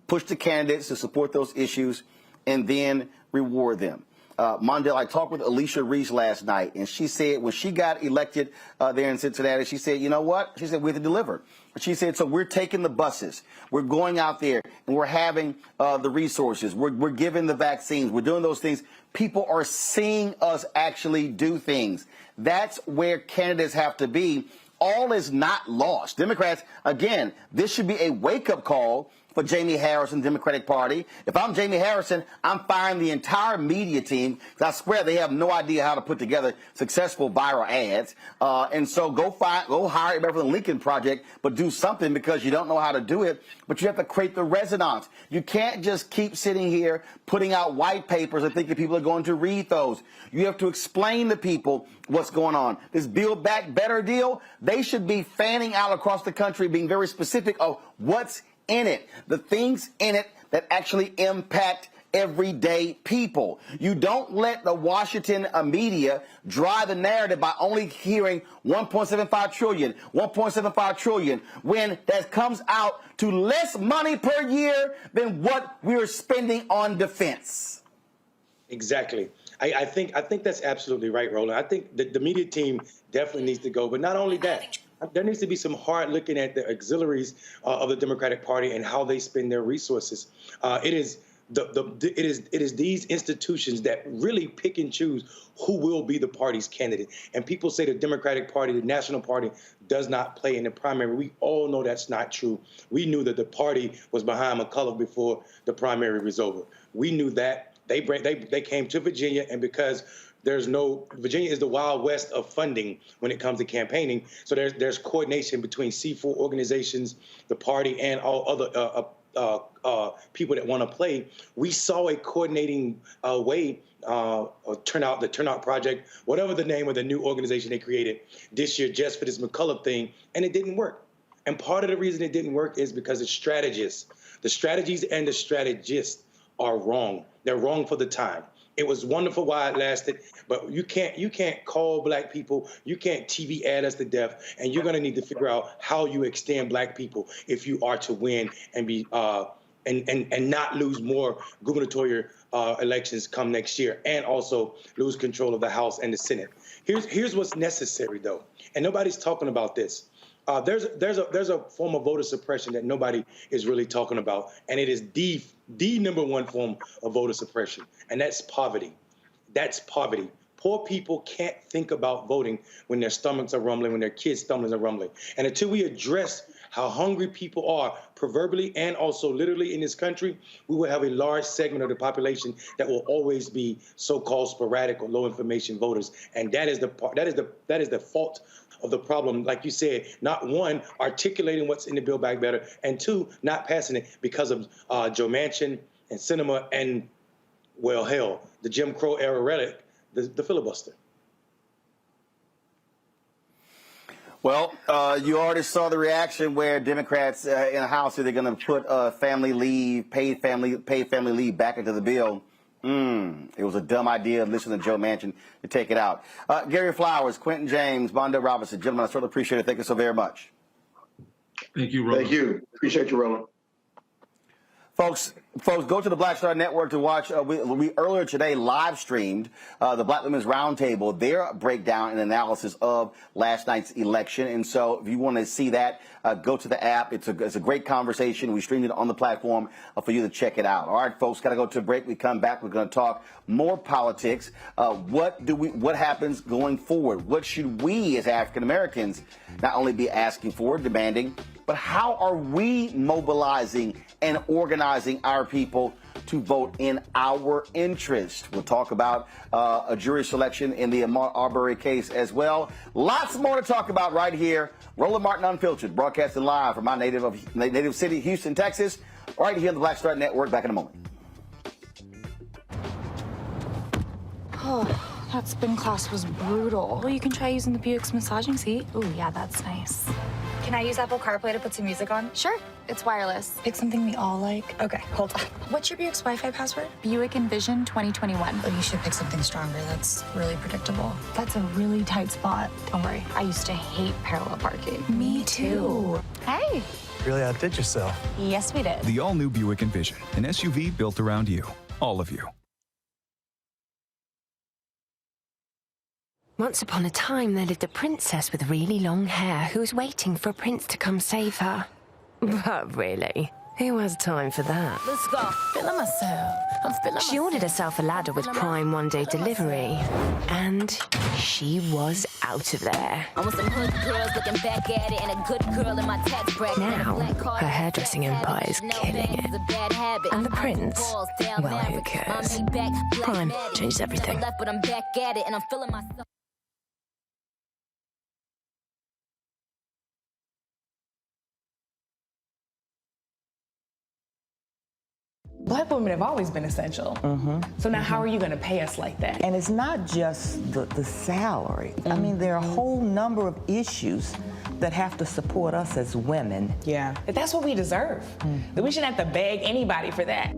push the candidates to support those issues, and then reward them. Mondale, I talked with Alicia Reese last night, and she said when she got elected there in Cincinnati, she said, you know what? She said, we have to deliver. She said, so we're taking the buses. We're going out there, and we're having the resources. We're giving the vaccines. We're doing those things. People are seeing us actually do things. That's where candidates have to be. All is not lost. Democrats, again, this should be a wake-up call for Jamie Harrison, Democratic Party. If I'm Jamie Harrison, I'm firing the entire media team, because I swear they have no idea how to put together successful viral ads. And so go hire everybody from the Lincoln Project, but do something, because you don't know how to do it. But you have to create the resonance. You can't just keep sitting here putting out white papers and thinking people are going to read those. You have to explain to people what's going on. This Build Back Better deal, they should be fanning out across the country, being very specific of what's in it, the things in it that actually impact everyday people. You don't let the Washington media drive the narrative by only hearing 1.75 trillion, when that comes out to less money per year than what we're spending on defense. Exactly. I think that's absolutely right, Roland. I think the media team definitely needs to go, but not only that. There needs to be some hard looking at the auxiliaries of the Democratic Party and how they spend their resources. It is these institutions that really pick and choose who will be the party's candidate. And people say the Democratic Party, the National Party, does not play in the primary. We all know that's not true. We knew that the party was behind McAuliffe before the primary was over. We knew that. They came to Virginia, and because Virginia is the Wild West of funding when it comes to campaigning. So there's coordination between C4 organizations, the party, and all other people that want to play, we saw a coordinating way, the Turnout Project, whatever the name of the new organization they created this year just for this McAuliffe thing, and it didn't work. And part of the reason it didn't work is because the strategies and the strategists are wrong. They're wrong for the time. It was wonderful while it lasted, but you can't call black people, you can't TV ad us to death, and you're gonna need to figure out how you extend black people if you are to win and be and not lose more gubernatorial elections come next year, and also lose control of the House and the Senate. Here's what's necessary though, and nobody's talking about this. There's a form of voter suppression that nobody is really talking about, and it is the number one form of voter suppression, and that's poverty. That's poverty. Poor people can't think about voting when their stomachs are rumbling, when their kids' stomachs are rumbling. And until we address how hungry people are, proverbially and also literally in this country, we will have a large segment of the population that will always be so-called sporadic or low information voters, and that is the fault of the problem. Like you said, not one, articulating what's in the Build Back Better, and two, not passing it because of Joe Manchin and Sinema and, well, hell, the Jim Crow era relic, the filibuster. Well, you already saw the reaction where Democrats in the House are they going to put paid family leave back into the bill. It was a dumb idea. Listen to Joe Manchin to take it out. Gary Flowers, Quentin James, Mondo Robinson, gentlemen, I certainly appreciate it. Thank you so very much. Thank you, Roland. Thank you. Appreciate you, Roland. Folks, go to the Black Star Network to watch. We earlier today live streamed the Black Women's Roundtable, their breakdown and analysis of last night's election. And so if you want to see that, go to the app. It's a great conversation. We streamed it on the platform for you to check it out. All right, folks, got to go to a break. We come back. We're going to talk more politics. What happens going forward? What should we as African Americans not only be asking for, demanding, but how are we mobilizing and organizing our people to vote in our interest? We'll talk about a jury selection in the Ahmaud Arbery case as well. Lots more to talk about right here. Roland Martin Unfiltered, broadcasting live from my native city, Houston, Texas, right here on the Black Star Network. Back in a moment. Oh, that spin class was brutal. Well, you can try using the Buick's massaging seat. Ooh, yeah, that's nice. Can I use Apple CarPlay to put some music on? Sure, it's wireless. Pick something we all like. Okay, hold on. What's your Buick's Wi-Fi password? Buick Envision 2021. Oh, you should pick something stronger. That's really predictable. That's a really tight spot. Don't worry, I used to hate parallel parking. Me too. Hey. Really outdid yourself. Yes, we did. The all-new Buick Envision, an SUV built around you. All of you. Once upon a time, there lived a princess with really long hair who was waiting for a prince to come save her. But really, who has time for that? Let's go. Feeling myself. I'm feeling myself. She ordered herself a ladder with Prime one-day delivery, and she was out of there. I want some hood girls looking back at it, and a good girl in my tax bracket. Now, her hairdressing empire is killing it. And the prince, well, who cares? Prime changes everything. But I'm back at it, and I'm feeling myself. Black women have always been essential. So now how are you going to pay us like that? And it's not just the salary. I mean, there are a whole number of issues that have to support us as women. Yeah, but that's what we deserve. That we shouldn't have to beg anybody for that.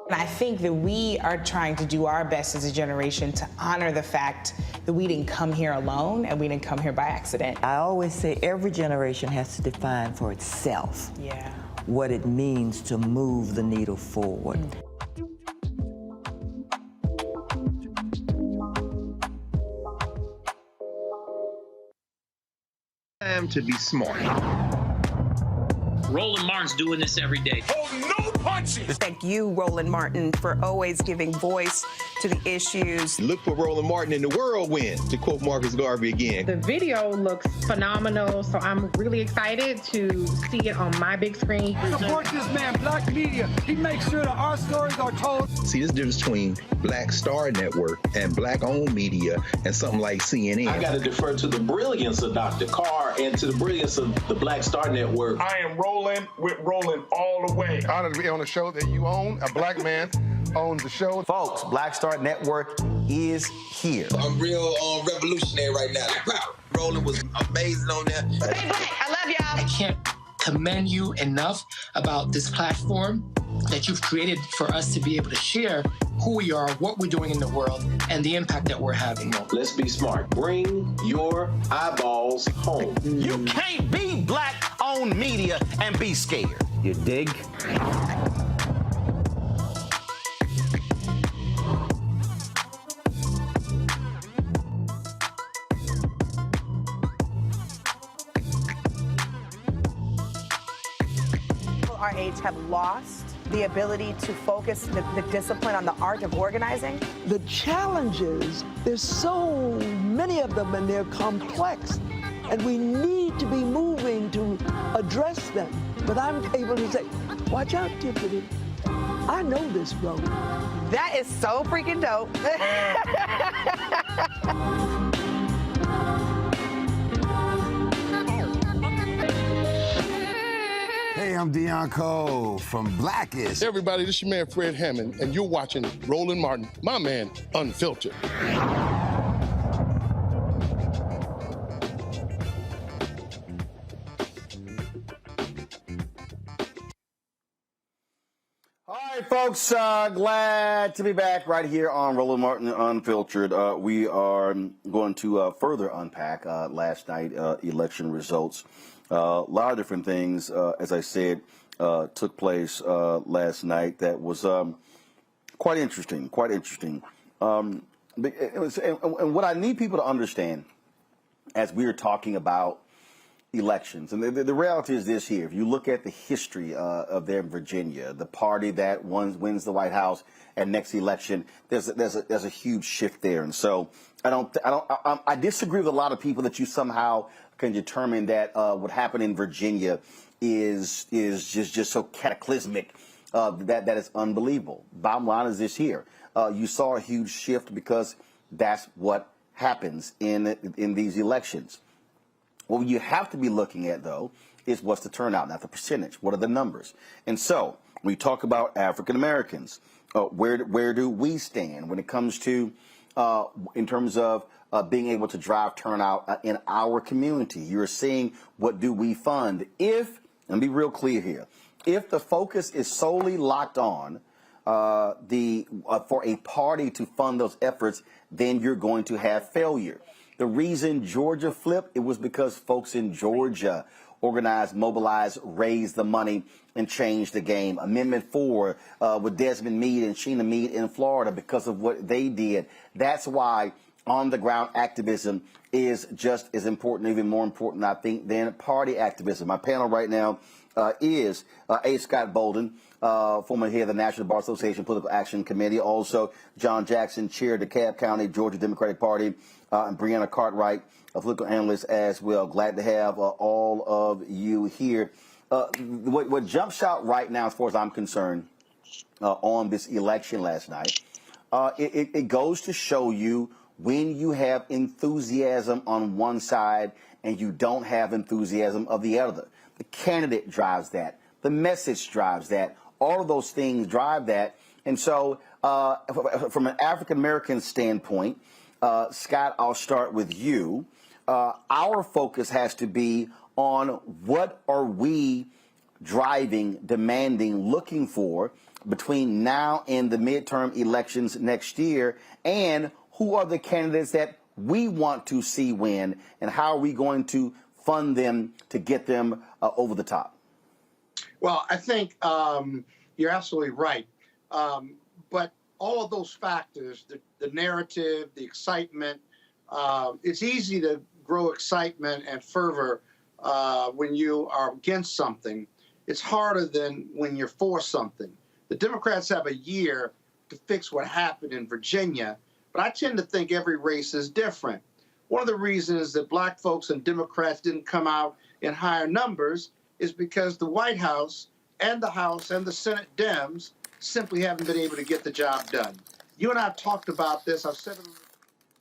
And I think that we are trying to do our best as a generation to honor the fact that we didn't come here alone and we didn't come here by accident. I always say every generation has to define for itself what it means to move the needle forward. Time to be smart. Roland Martin's doing this every day. Oh, no punches! Thank you, Roland Martin, for always giving voice to the issues. Look for Roland Martin in the whirlwind, to quote Marcus Garvey again. The video looks phenomenal, so I'm really excited to see it on my big screen. Support this man, Black Media. He makes sure that our stories are told. See, this difference between Black Star Network and Black-owned media and something like CNN. I got to defer to the brilliance of Dr. Carr and to the brilliance of the Black Star Network. I am Roland with Roland all the way. Honored to be on a show that you own. A Black man owns the show. Folks, Black Star Network is here. I'm real revolutionary right now. Roland was amazing on there. Stay black. I love y'all. I can't commend you enough about this platform that you've created for us to be able to share who we are, what we're doing in the world, and the impact that we're having. Let's be smart. Bring your eyeballs home. You can't be Black-owned media and be scared. You dig? Our age have lost the ability to focus the discipline on the art of organizing? The challenges, there's so many of them and they're complex. And we need to be moving to address them. But I'm able to say, watch out, Tiffany. I know this road. That is so freaking dope. Hey, I'm Deion Cole from Blackish. Hey everybody, this is your man Fred Hammond, and you're watching Roland Martin, my man, Unfiltered. All right, folks, glad to be back right here on Roland Martin Unfiltered. We are going to further unpack last night election results. A lot of different things, as I said, took place last night that was quite interesting, and what I need people to understand as we are talking about elections, and the reality is this here. If you look at the history of there in Virginia, the party that wins the White House and next election, there's a huge shift there. And so I disagree with a lot of people that you somehow can determine that what happened in Virginia is just so cataclysmic that is unbelievable. Bottom line is this here. You saw a huge shift because that's what happens in these elections. What you have to be looking at, though, is what's the turnout, not the percentage. What are the numbers? And so when we talk about African Americans, where do we stand when it comes to in terms of being able to drive turnout in our community? You're seeing what do we fund? And be real clear here, if the focus is solely locked on for a party to fund those efforts, then you're going to have failure. The reason Georgia flipped, it was because folks in Georgia organized, mobilized, raised the money, and changed the game. Amendment 4 with Desmond Meade and Sheena Meade in Florida because of what they did. That's why on-the-ground activism is just as important, even more important, I think, than party activism. My panel right now is A. Scott Bolden, former head of the National Bar Association Political Action Committee, also John Jackson, chair of the DeKalb County Georgia Democratic Party, and Brianna Cartwright, a political analyst as well. Glad to have all of you here. What jumps out right now, as far as I'm concerned, on this election last night, it goes to show you when you have enthusiasm on one side and you don't have enthusiasm of the other. The candidate drives that. The message drives that. All of those things drive that. And so from an African-American standpoint, Scott, I'll start with you. Our focus has to be on what are we driving, demanding, looking for between now and the midterm elections next year, and who are the candidates that we want to see win, and how are we going to fund them to get them over the top? Well, I think you're absolutely right. But all of those factors, the narrative, the excitement, it's easy to grow excitement and fervor when you are against something. It's harder than when you're for something. The Democrats have a year to fix what happened in Virginia, but I tend to think every race is different. One of the reasons that black folks and Democrats didn't come out in higher numbers is because the White House and the Senate Dems simply haven't been able to get the job done. You and I have talked about this. I've said it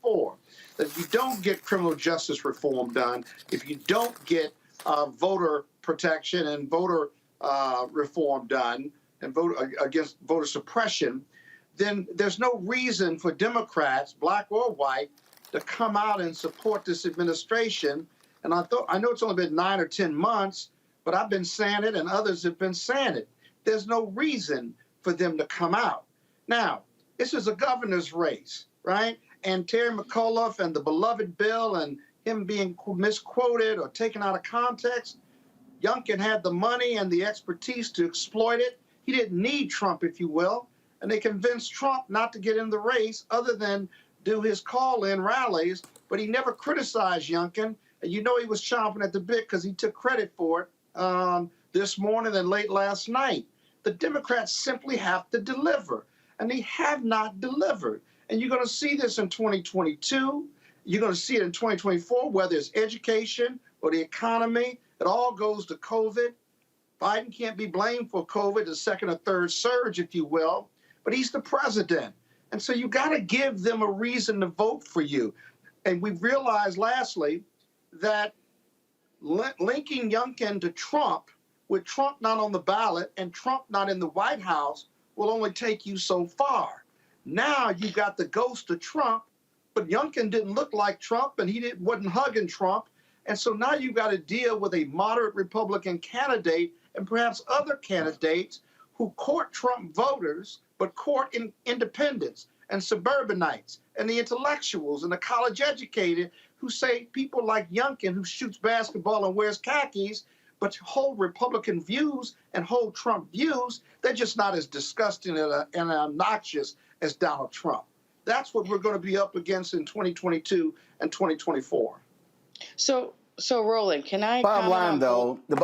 before, that if you don't get criminal justice reform done, if you don't get voter protection and voter reform done and vote against voter suppression, then there's no reason for Democrats, black or white, to come out and support this administration. And I know it's only been 9 or 10 months, but I've been saying it and others have been saying it. There's no reason for them to come out. Now, this is a governor's race, right? And Terry McAuliffe and the beloved bill and him being misquoted or taken out of context, Youngkin had the money and the expertise to exploit it. He didn't need Trump, if you will, and they convinced Trump not to get in the race other than do his call-in rallies, but he never criticized Youngkin, and you know he was chomping at the bit because he took credit for it this morning and late last night. The Democrats simply have to deliver, and they have not delivered. And you're going to see this in 2022. You're going to see it in 2024, whether it's education or the economy. It all goes to COVID. Biden can't be blamed for COVID, the second or third surge, if you will, but he's the president. And so you got to give them a reason to vote for you. And we've realized, lastly, that linking Youngkin to Trump, with Trump not on the ballot and Trump not in the White House, will only take you so far. Now you got the ghost of Trump, but Youngkin didn't look like Trump and he wasn't hugging Trump. And so now you've got to deal with a moderate Republican candidate and perhaps other candidates who court Trump voters, but court independents and suburbanites and the intellectuals and the college educated who say people like Youngkin, who shoots basketball and wears khakis, but hold Republican views and hold Trump views, they're just not as disgusting and obnoxious as Donald Trump. That's what we're going to be up against in 2022 and 2024. So Roland, can I? Bottom line, though, the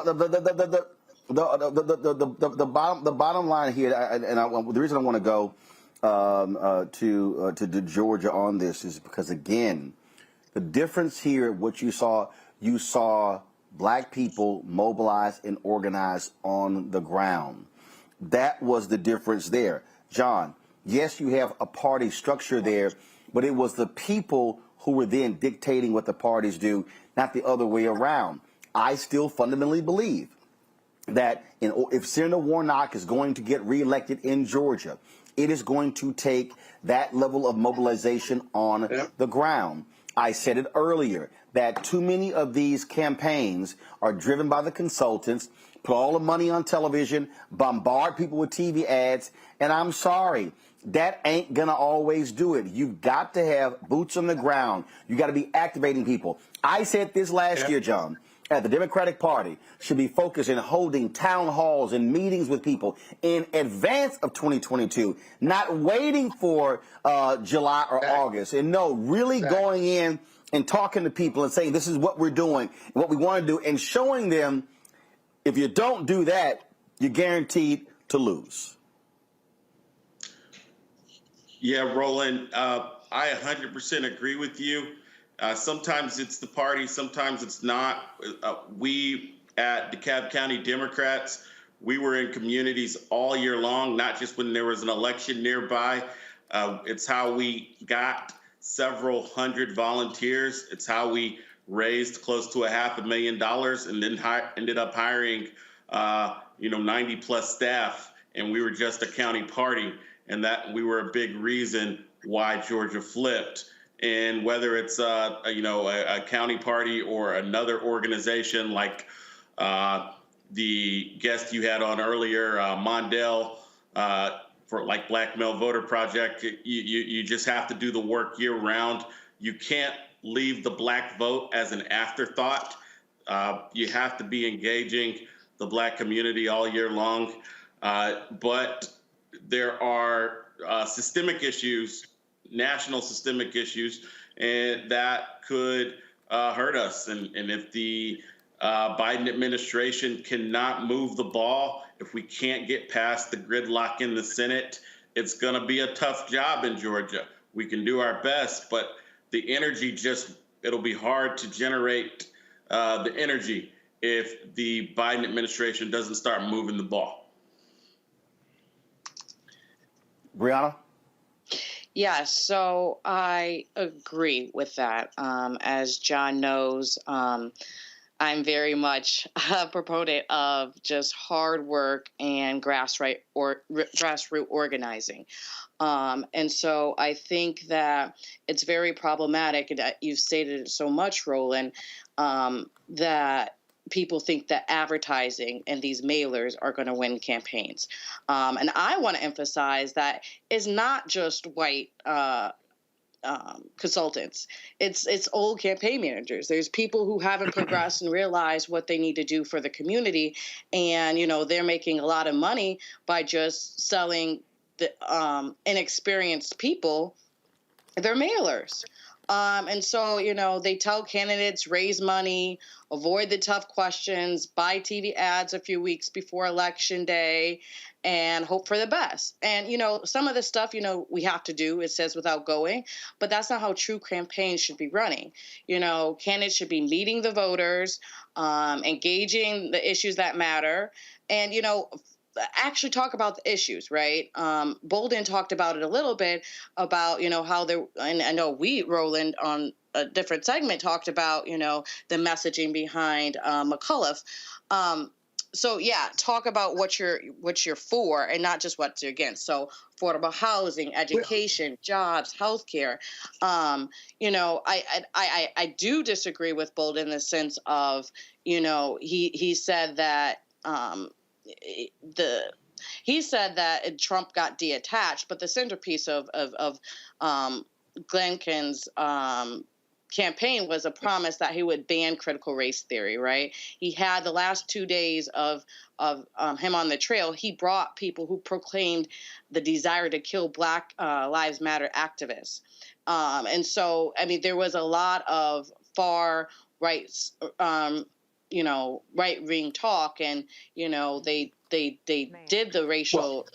bottom line here, the reason I want to go to Georgia on this is because, again, the difference here, what you saw black people mobilize and organize on the ground. That was the difference there. John, yes, you have a party structure there, but it was the people who were then dictating what the parties do, not the other way around. I still fundamentally believe that if Senator Warnock is going to get reelected in Georgia, it is going to take that level of mobilization on the ground. I said it earlier that too many of these campaigns are driven by the consultants, put all the money on television, bombard people with TV ads, and I'm sorry, that ain't going to always do it. You've got to have boots on the ground. You got to be activating people. I said this last year, John, the Democratic Party should be focused in holding town halls and meetings with people in advance of 2022, not waiting for July or August. And no, really going in and talking to people and saying this is what we're doing, what we want to do, and showing them if you don't do that, you're guaranteed to lose. Yeah, Roland, I 100% agree with you. Sometimes it's the party, sometimes it's not. We at DeKalb County Democrats, we were in communities all year long, not just when there was an election nearby. It's how we got several hundred volunteers. It's how we raised close to $500,000 and then ended up hiring 90 plus staff, and we were just a county party, and that we were a big reason why Georgia flipped. And whether it's a county party or another organization like the guest you had on earlier, Mondale, for like Black Male Voter Project, you just have to do the work year round. You can't leave the black vote as an afterthought. You have to be engaging the black community all year long. But there are systemic issues, national systemic issues, and that could hurt us. And if the Biden administration cannot move the ball, if we can't get past the gridlock in the Senate, It's going to be a tough job in Georgia. We can do our best, but the energy it'll be hard to generate the energy if the Biden administration doesn't start moving the ball. Brianna? Yeah, so I agree with that. As John knows, I'm very much a proponent of just hard work and grassroots organizing. And so I think that it's very problematic, and you've stated it so much, Roland, that people think that advertising and these mailers are going to win campaigns. And I want to emphasize that it's not just white consultants. It's old campaign managers. There's people who haven't progressed and realized what they need to do for the community. And, they're making a lot of money by just selling the inexperienced people their mailers. And so, they tell candidates, raise money, avoid the tough questions, buy TV ads a few weeks before Election Day, and hope for the best. And, some of the stuff, we have to do, it says without going, but that's not how true campaigns should be running. Candidates should be meeting the voters, engaging the issues that matter, and, actually talk about the issues, right? Bolden talked about it a little bit about, how there, and I know we, Roland, on a different segment talked about, the messaging behind McAuliffe. So yeah, talk about what you're for and not just what you're against. So affordable housing, education, jobs, healthcare. I do disagree with Bolden in the sense of, he said that he said that Trump got detached, but the centerpiece of Glenkin's campaign was a promise that he would ban critical race theory, right? He had the last 2 days of him on the trail. He brought people who proclaimed the desire to kill Black Lives Matter activists. And so, there was a lot of far right, right-wing talk, and, they did the racial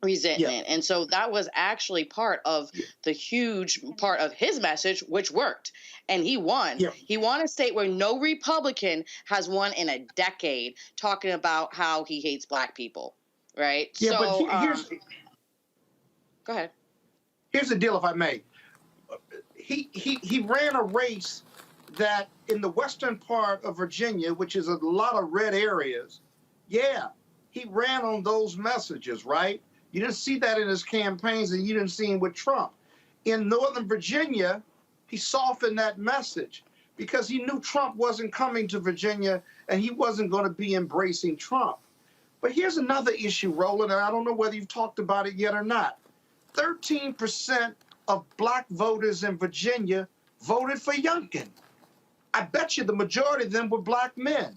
resentment. Yeah. And so that was actually part of the huge part of his message, which worked. And he won. Yeah. He won a state where no Republican has won in a decade, talking about how he hates Black people, right? Yeah, so, but here's... Go ahead. Here's the deal, if I may. He ran a race that in the western part of Virginia, which is a lot of red areas, he ran on those messages, right? You didn't see that in his campaigns, and you didn't see him with Trump. In Northern Virginia, he softened that message because he knew Trump wasn't coming to Virginia and he wasn't going to be embracing Trump. But here's another issue, Roland, and I don't know whether you've talked about it yet or not. 13% of Black voters in Virginia voted for Youngkin. I bet you the majority of them were Black men.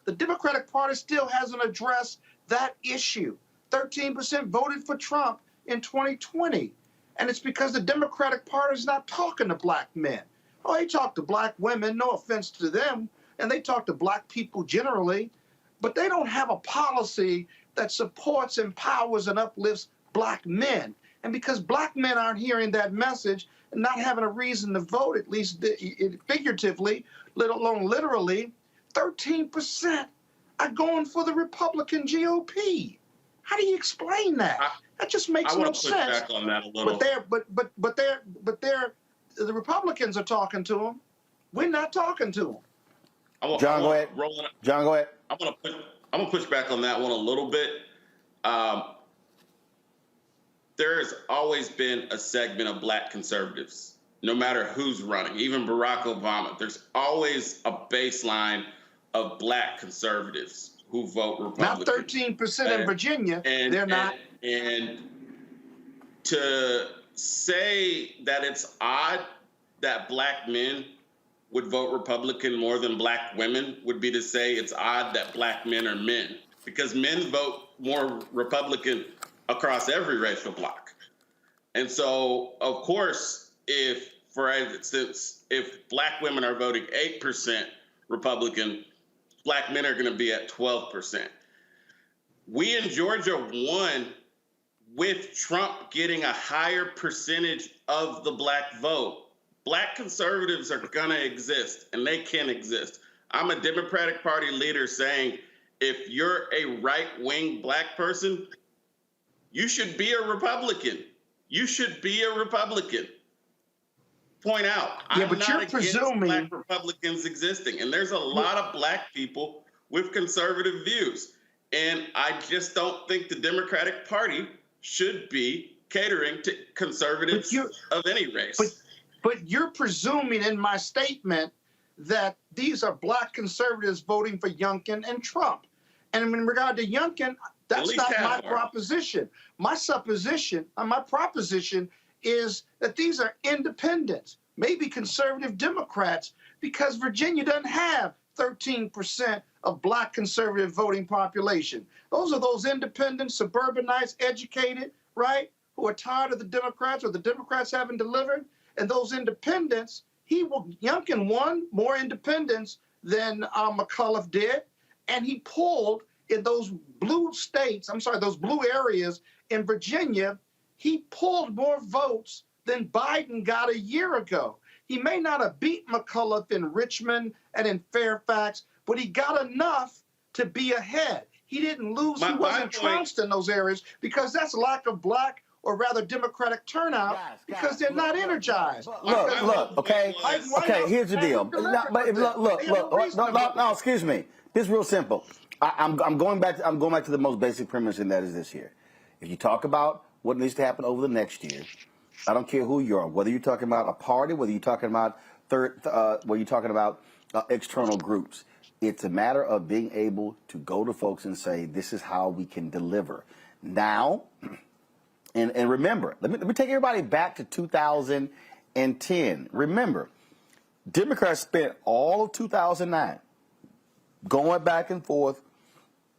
The Democratic Party still hasn't addressed that issue. 13% voted for Trump in 2020. And it's because the Democratic Party is not talking to Black men. Oh, they talk to Black women, no offense to them, and they talk to Black people generally, but they don't have a policy that supports, empowers, and uplifts Black men. And because Black men aren't hearing that message and not having a reason to vote, at least figuratively, let alone literally, 13% are going for the Republican GOP. How do you explain that? That just makes no sense. I want to push back on that a little. But the Republicans are talking to them. We're not talking to them. John, go ahead. Roland, John, go ahead. I'm gonna push back on that one a little bit. There has always been a segment of Black conservatives, no matter who's running, even Barack Obama. There's always a baseline of Black conservatives who vote Republican. Not 13% in Virginia. They're not. And to say that it's odd that Black men would vote Republican more than Black women would be to say it's odd that Black men are men, because men vote more Republican across every racial bloc. And so, of course, if, for instance, if Black women are voting 8% Republican, Black men are going to be at 12%. We in Georgia won with Trump getting a higher percentage of the black vote, black conservatives are going to exist, and they can exist. I'm a Democratic Party leader saying, if you're a right-wing black person, you should be a Republican. You should be a Republican. Point out, Yeah, I'm but not you're against presuming black Republicans existing, and there's a lot of black people with conservative views, and I just don't think the Democratic Party should be catering to conservatives of any race. But you're presuming in my statement that these are black conservatives voting for Youngkin and Trump. And in regard to Youngkin, that's not my proposition. My supposition, my proposition is that these are independents, maybe conservative Democrats, because Virginia doesn't have 13% of black conservative voting population. Those are those independent, suburbanites, educated, right, who are tired of the Democrats or the Democrats haven't delivered. And those independents, Youngkin won more independents than McAuliffe did, and he pulled in those blue states, those blue areas in Virginia, he pulled more votes than Biden got a year ago. He may not have beat McAuliffe in Richmond and in Fairfax, but he got enough to be ahead. He didn't lose. He wasn't trounced in those areas because that's lack of black or rather Democratic turnout because they're not energized. Okay, here's the deal. No, excuse me. This is real simple. I'm going back to the most basic premise, and that is this here. If you talk about what needs to happen over the next year, I don't care who you are, whether you're talking about a party, whether you're talking about external groups. It's a matter of being able to go to folks and say, this is how we can deliver. Now, and remember, let me take everybody back to 2010. Remember, Democrats spent all of 2009 going back and forth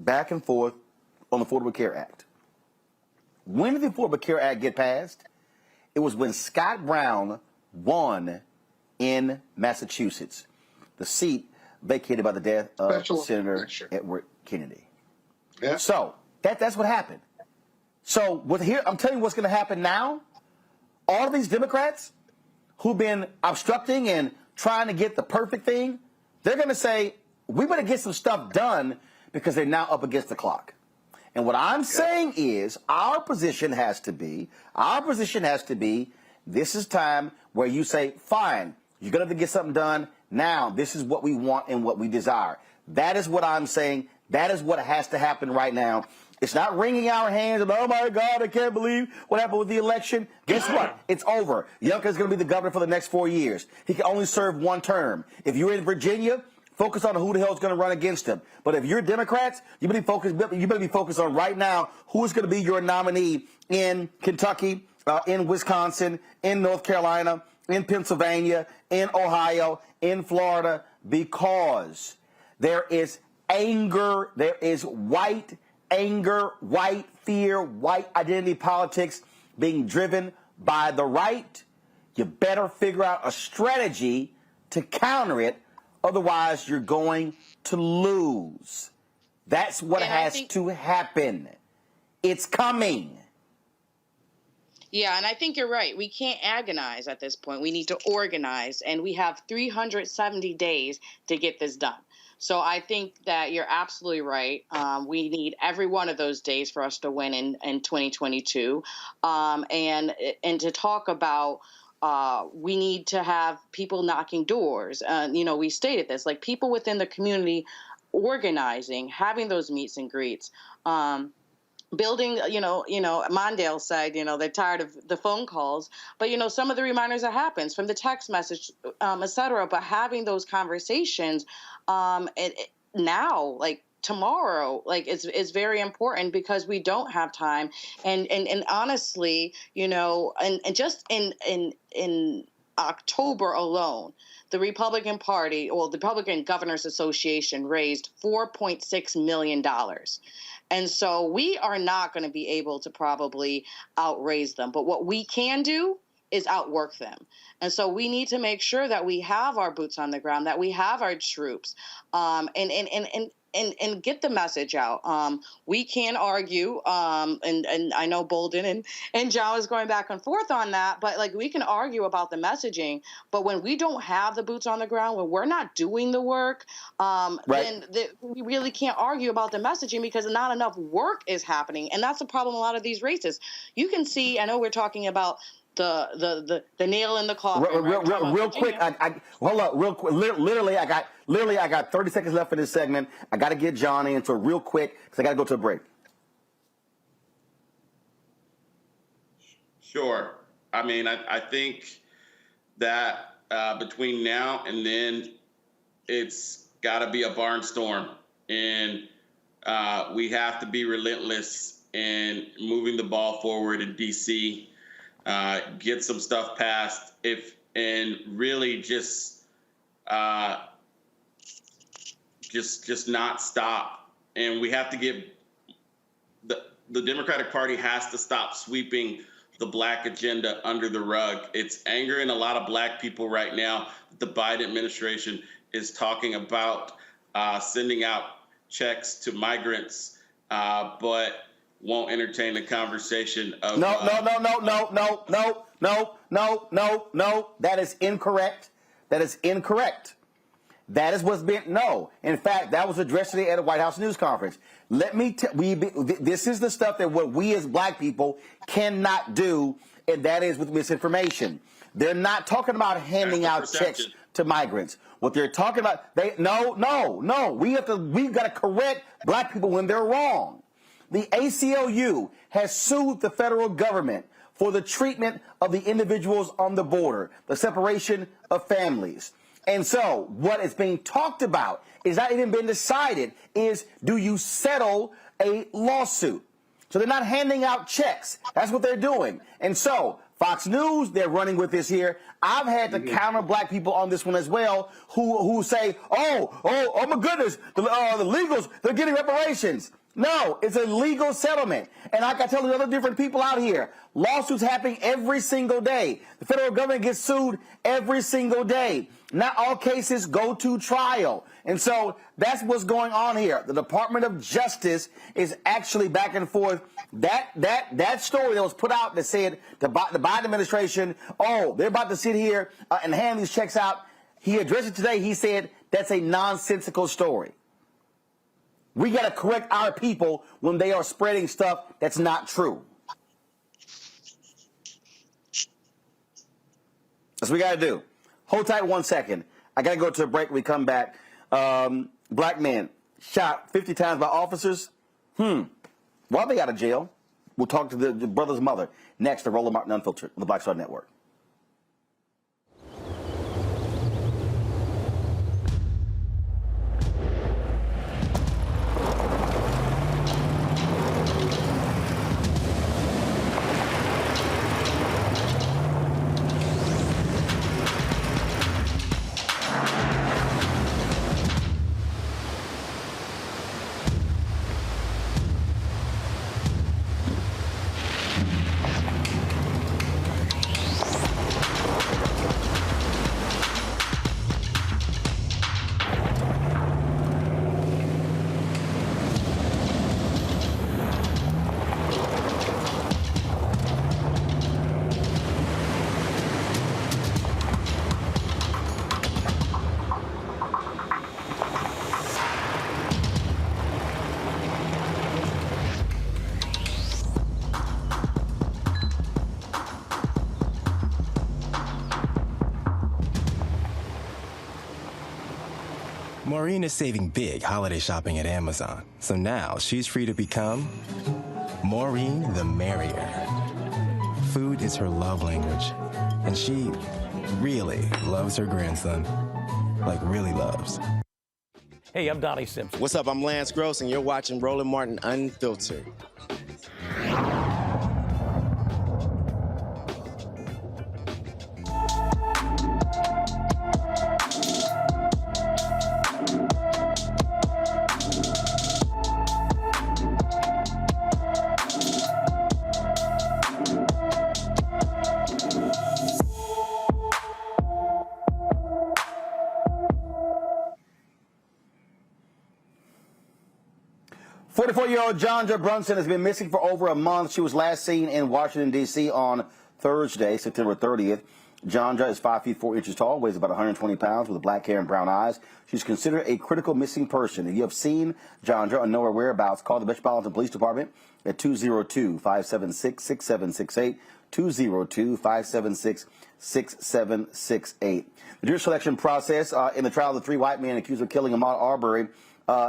on the Affordable Care Act. When did the Affordable Care Act get passed? It was when Scott Brown won in Massachusetts, the seat vacated by the death of Senator Edward Kennedy. Yeah. So that's what happened. So I'm telling you what's going to happen now. All of these Democrats who've been obstructing and trying to get the perfect thing, they're going to say, we better get some stuff done because they're now up against the clock. And what I'm saying is our position has to be, this is time where you say, fine, you're going to have to get something done. Now, this is what we want and what we desire. That is what I'm saying. That is what has to happen right now. It's not wringing our hands and, oh, my God, I can't believe what happened with the election. Guess what? It's over. Youngkin's going to be the governor for the next 4 years. He can only serve one term. If you're in Virginia, focus on who the hell is going to run against him. But if you're Democrats, you better be focused on right now who is going to be your nominee in Kentucky, in Wisconsin, in North Carolina, in Pennsylvania, in Ohio, in Florida, because there is anger, there is white anger, white fear, white identity politics being driven by the right. You better figure out a strategy to counter it. Otherwise, you're going to lose. That's what has to happen. It's coming. Yeah, and I think you're right. We can't agonize at this point. We need to organize, and we have 370 days to get this done. So I think that you're absolutely right. We need every one of those days for us to win in 2022. And to talk about we need to have people knocking doors. We stated this, like people within the community organizing, having those meets and greets, building, Mondale said, they're tired of the phone calls, but, some of the reminders that happens from the text message, et cetera, but having those conversations now, like tomorrow, like it's very important because we don't have time. And honestly, and just in October alone, the Republican Party, the Republican Governors Association raised $4.6 million. And so we are not going to be able to probably outraise them. But what we can do is outwork them. And so we need to make sure that we have our boots on the ground, that we have our troops. And and get the message out. We can argue, and I know Bolden and John is going back and forth on that, but like we can argue about the messaging, but when we don't have the boots on the ground, when we're not doing the work, then we really can't argue about the messaging because not enough work is happening. And that's the problem a lot of these races. You can see, I know we're talking about the nail in the coffin. Real quick, hold up, real quick. Literally, I got 30 seconds left for this segment. I got to get John in, so real quick, because I got to go to a break. Sure. I mean, I think that between now and then, it's got to be a barnstorm, and we have to be relentless in moving the ball forward in D.C., get some stuff passed, and really just not stop. And we have to get the Democratic Party has to stop sweeping the black agenda under the rug. It's angering a lot of black people right now. The Biden administration is talking about sending out checks to migrants, but won't entertain the conversation of No. That is incorrect. That is incorrect. That is what's been In fact, that was addressed today at a White House news conference. Let me this is the stuff that what we as black people cannot do, and that is with misinformation. They're not talking about handing out checks to migrants. What they're talking about, we've got to correct black people when they're wrong. The ACLU has sued the federal government for the treatment of the individuals on the border, the separation of families. And so what is being talked about is not even been decided is, do you settle a lawsuit? So they're not handing out checks. That's what they're doing. And so Fox News, they're running with this here. I've had to counter black people on this one as well, who say, oh my goodness, the legals, they're getting reparations. No, it's a legal settlement. And like I tell the other different people out here, lawsuits happening every single day. The federal government gets sued every single day. Not all cases go to trial. And so that's what's going on here. The Department of Justice is actually back and forth. That story that was put out that said the Biden administration, they're about to sit here and hand these checks out. He addressed it today. He said that's a nonsensical story. We got to correct our people when they are spreading stuff that's not true. That's what we got to do. Hold tight 1 second. I got to go to a break. When we come back. Black man shot 50 times by officers. Why they out of jail? We'll talk to the brother's mother next to Roland Martin Unfiltered on the Black Star Network. Maureen is saving big holiday shopping at Amazon, so now she's free to become Maureen the Merrier. Food is her love language, and she really loves her grandson. Like, really loves. Hey, I'm Donnie Simpson. What's up? I'm Lance Gross, and you're watching Roland Martin Unfiltered. 24-year-old Jamarion Robinson has been missing for over a month. She was last seen in Washington, D.C. on Thursday, September 30th. Jamarion is 5 feet 4 inches tall, weighs about 120 pounds, with black hair and brown eyes. She's considered a critical missing person. If you have seen Jamarion or know her whereabouts, call the Metropolitan Police Department at 202-576-6768, 202-576-6768. The jury selection process in the trial of the 3 white men accused of killing Ahmaud Arbery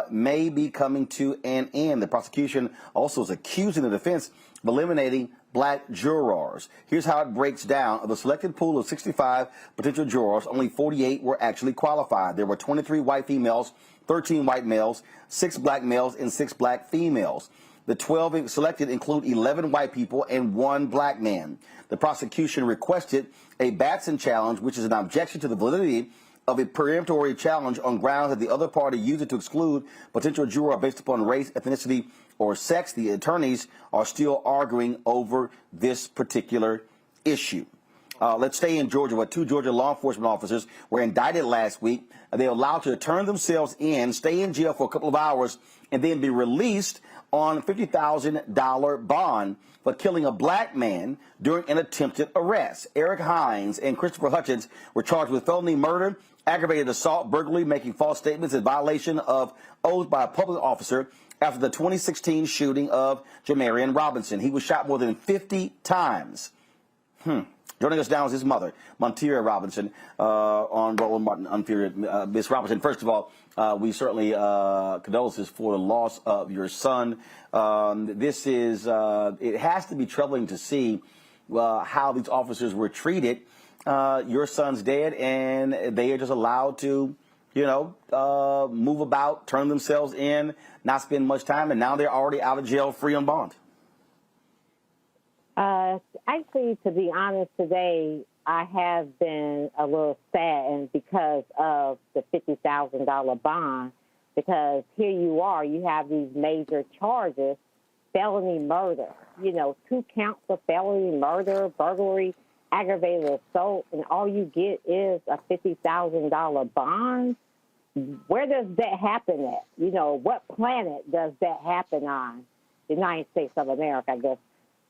may be coming to an end. The prosecution also is accusing the defense of eliminating black jurors. Here's how it breaks down. Of the selected pool of 65 potential jurors, only 48 were actually qualified. There were 23 white females, 13 white males, 6 black males, and 6 black females. The 12 selected include 11 white people and 1 black man. The prosecution requested a Batson challenge, which is an objection to the validity of a peremptory challenge on grounds that the other party used it to exclude potential juror based upon race, ethnicity, or sex. The attorneys are still arguing over this particular issue. Let's stay in Georgia, where 2 Georgia law enforcement officers were indicted last week. They were allowed to turn themselves in, stay in jail for a couple of hours, and then be released on $50,000 bond for killing a black man during an attempted arrest. Eric Hines and Christopher Hutchins were charged with felony murder, aggravated assault, burglary, making false statements in violation of oath by a public officer after the 2016 shooting of Jamarion Robinson. He was shot more than 50 times. Joining us now is his mother, Monteria Robinson, on Roland Martin Unfeared. Miss Robinson, first of all, we certainly condolences for the loss of your son. This is, it has to be troubling to see how these officers were treated. Your son's dead, and they are just allowed to, move about, turn themselves in, not spend much time, and now they're already out of jail, free on bond. Actually, to be honest, today I have been a little saddened because of the $50,000 bond, because here you are, you have these major charges, felony murder, 2 counts of felony murder, burglary, aggravated assault, and all you get is a $50,000 bond. Where does that happen at? What planet does that happen on? The United States of America, I guess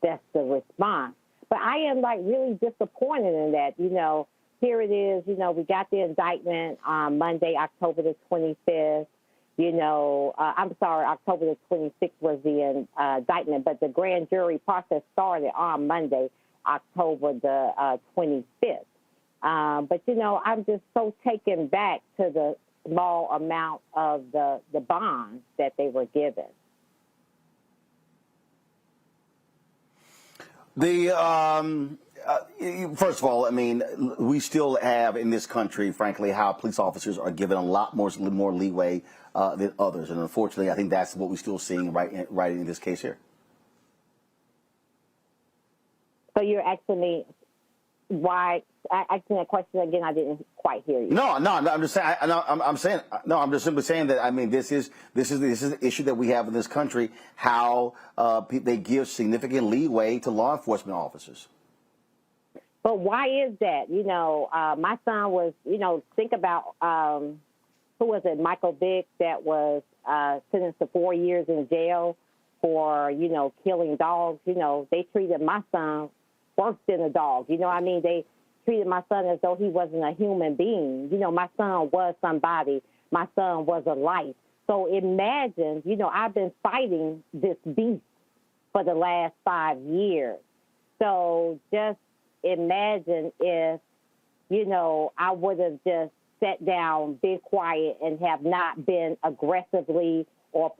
that's the response. But I am really disappointed in that. Here it is, we got the indictment on Monday, October the 25th. I'm sorry, October the 26th was the indictment, but the grand jury process started on Monday, October the 25th. But, I'm just so taken back to the small amount of the bonds that they were given. First of all, we still have in this country, frankly, how police officers are given a lot more leeway than others, and unfortunately, I think that's what we're still seeing right in this case here. So you're asking me why? Asking that question again, I didn't quite hear you. No. I'm just saying. I'm just simply saying that. This is the issue that we have in this country. How they give significant leeway to law enforcement officers. But why is that? My son was. Think about who was it? Michael Vick, that was sentenced to 4 years in jail for killing dogs. They treated my son worse than a dog. They treated my son as though he wasn't a human being. My son was somebody. My son was a life. So imagine, I've been fighting this beast for the last 5 years. So just imagine if, I would have just sat down, been quiet, and have not been aggressively or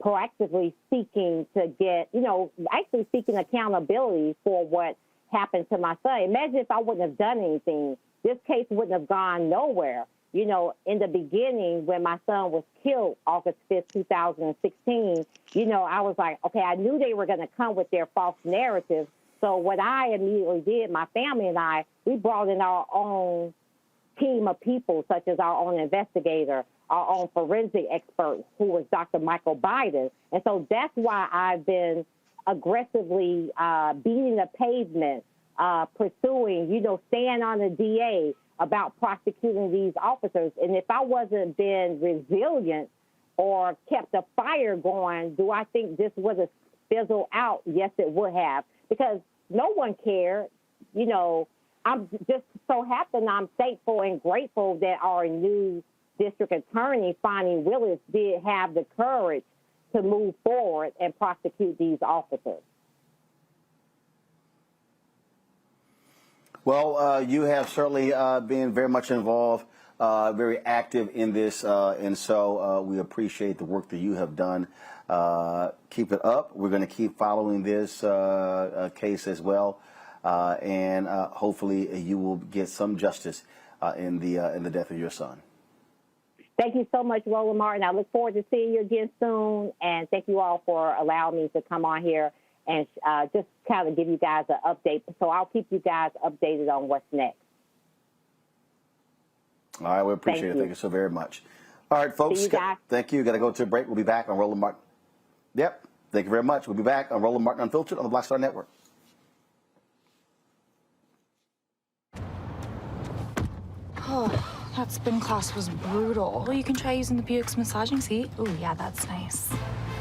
proactively seeking to get, actually seeking accountability for what happened to my son. Imagine if I wouldn't have done anything. This case wouldn't have gone nowhere. In the beginning, when my son was killed August 5th, 2016, I was like, okay, I knew they were going to come with their false narrative. So what I immediately did, my family and I, we brought in our own team of people, such as our own investigator, our own forensic expert, who was Dr. Michael Biden. And so that's why I've been aggressively beating the pavement, pursuing, staying on the DA about prosecuting these officers. And if I wasn't being resilient or kept the fire going, do I think this would have fizzled out? Yes, it would have, because no one cared. You know, I'm just so happy and I'm thankful and grateful that our new district attorney, Fonnie Willis, did have the courage to move forward and prosecute these officers. Well, you have certainly been very much involved, very active in this, and so we appreciate the work that you have done. Keep it up. We're going to keep following this case as well, and hopefully you will get some justice in the death of your son. Thank you so much, Roland Martin. I look forward to seeing you again soon, and thank you all for allowing me to come on here and just kind of give you guys an update. So I'll keep you guys updated on what's next. All right, we appreciate it. Thank you so very much. All right, folks. See you guys. Thank you. Got to go to a break. We'll be back on Roland Martin. Yep. Thank you very much. We'll be back on Roland Martin Unfiltered on the Black Star Network. Oh, that spin class was brutal. Well, you can try using the Buick's massaging seat. Ooh, yeah, that's nice.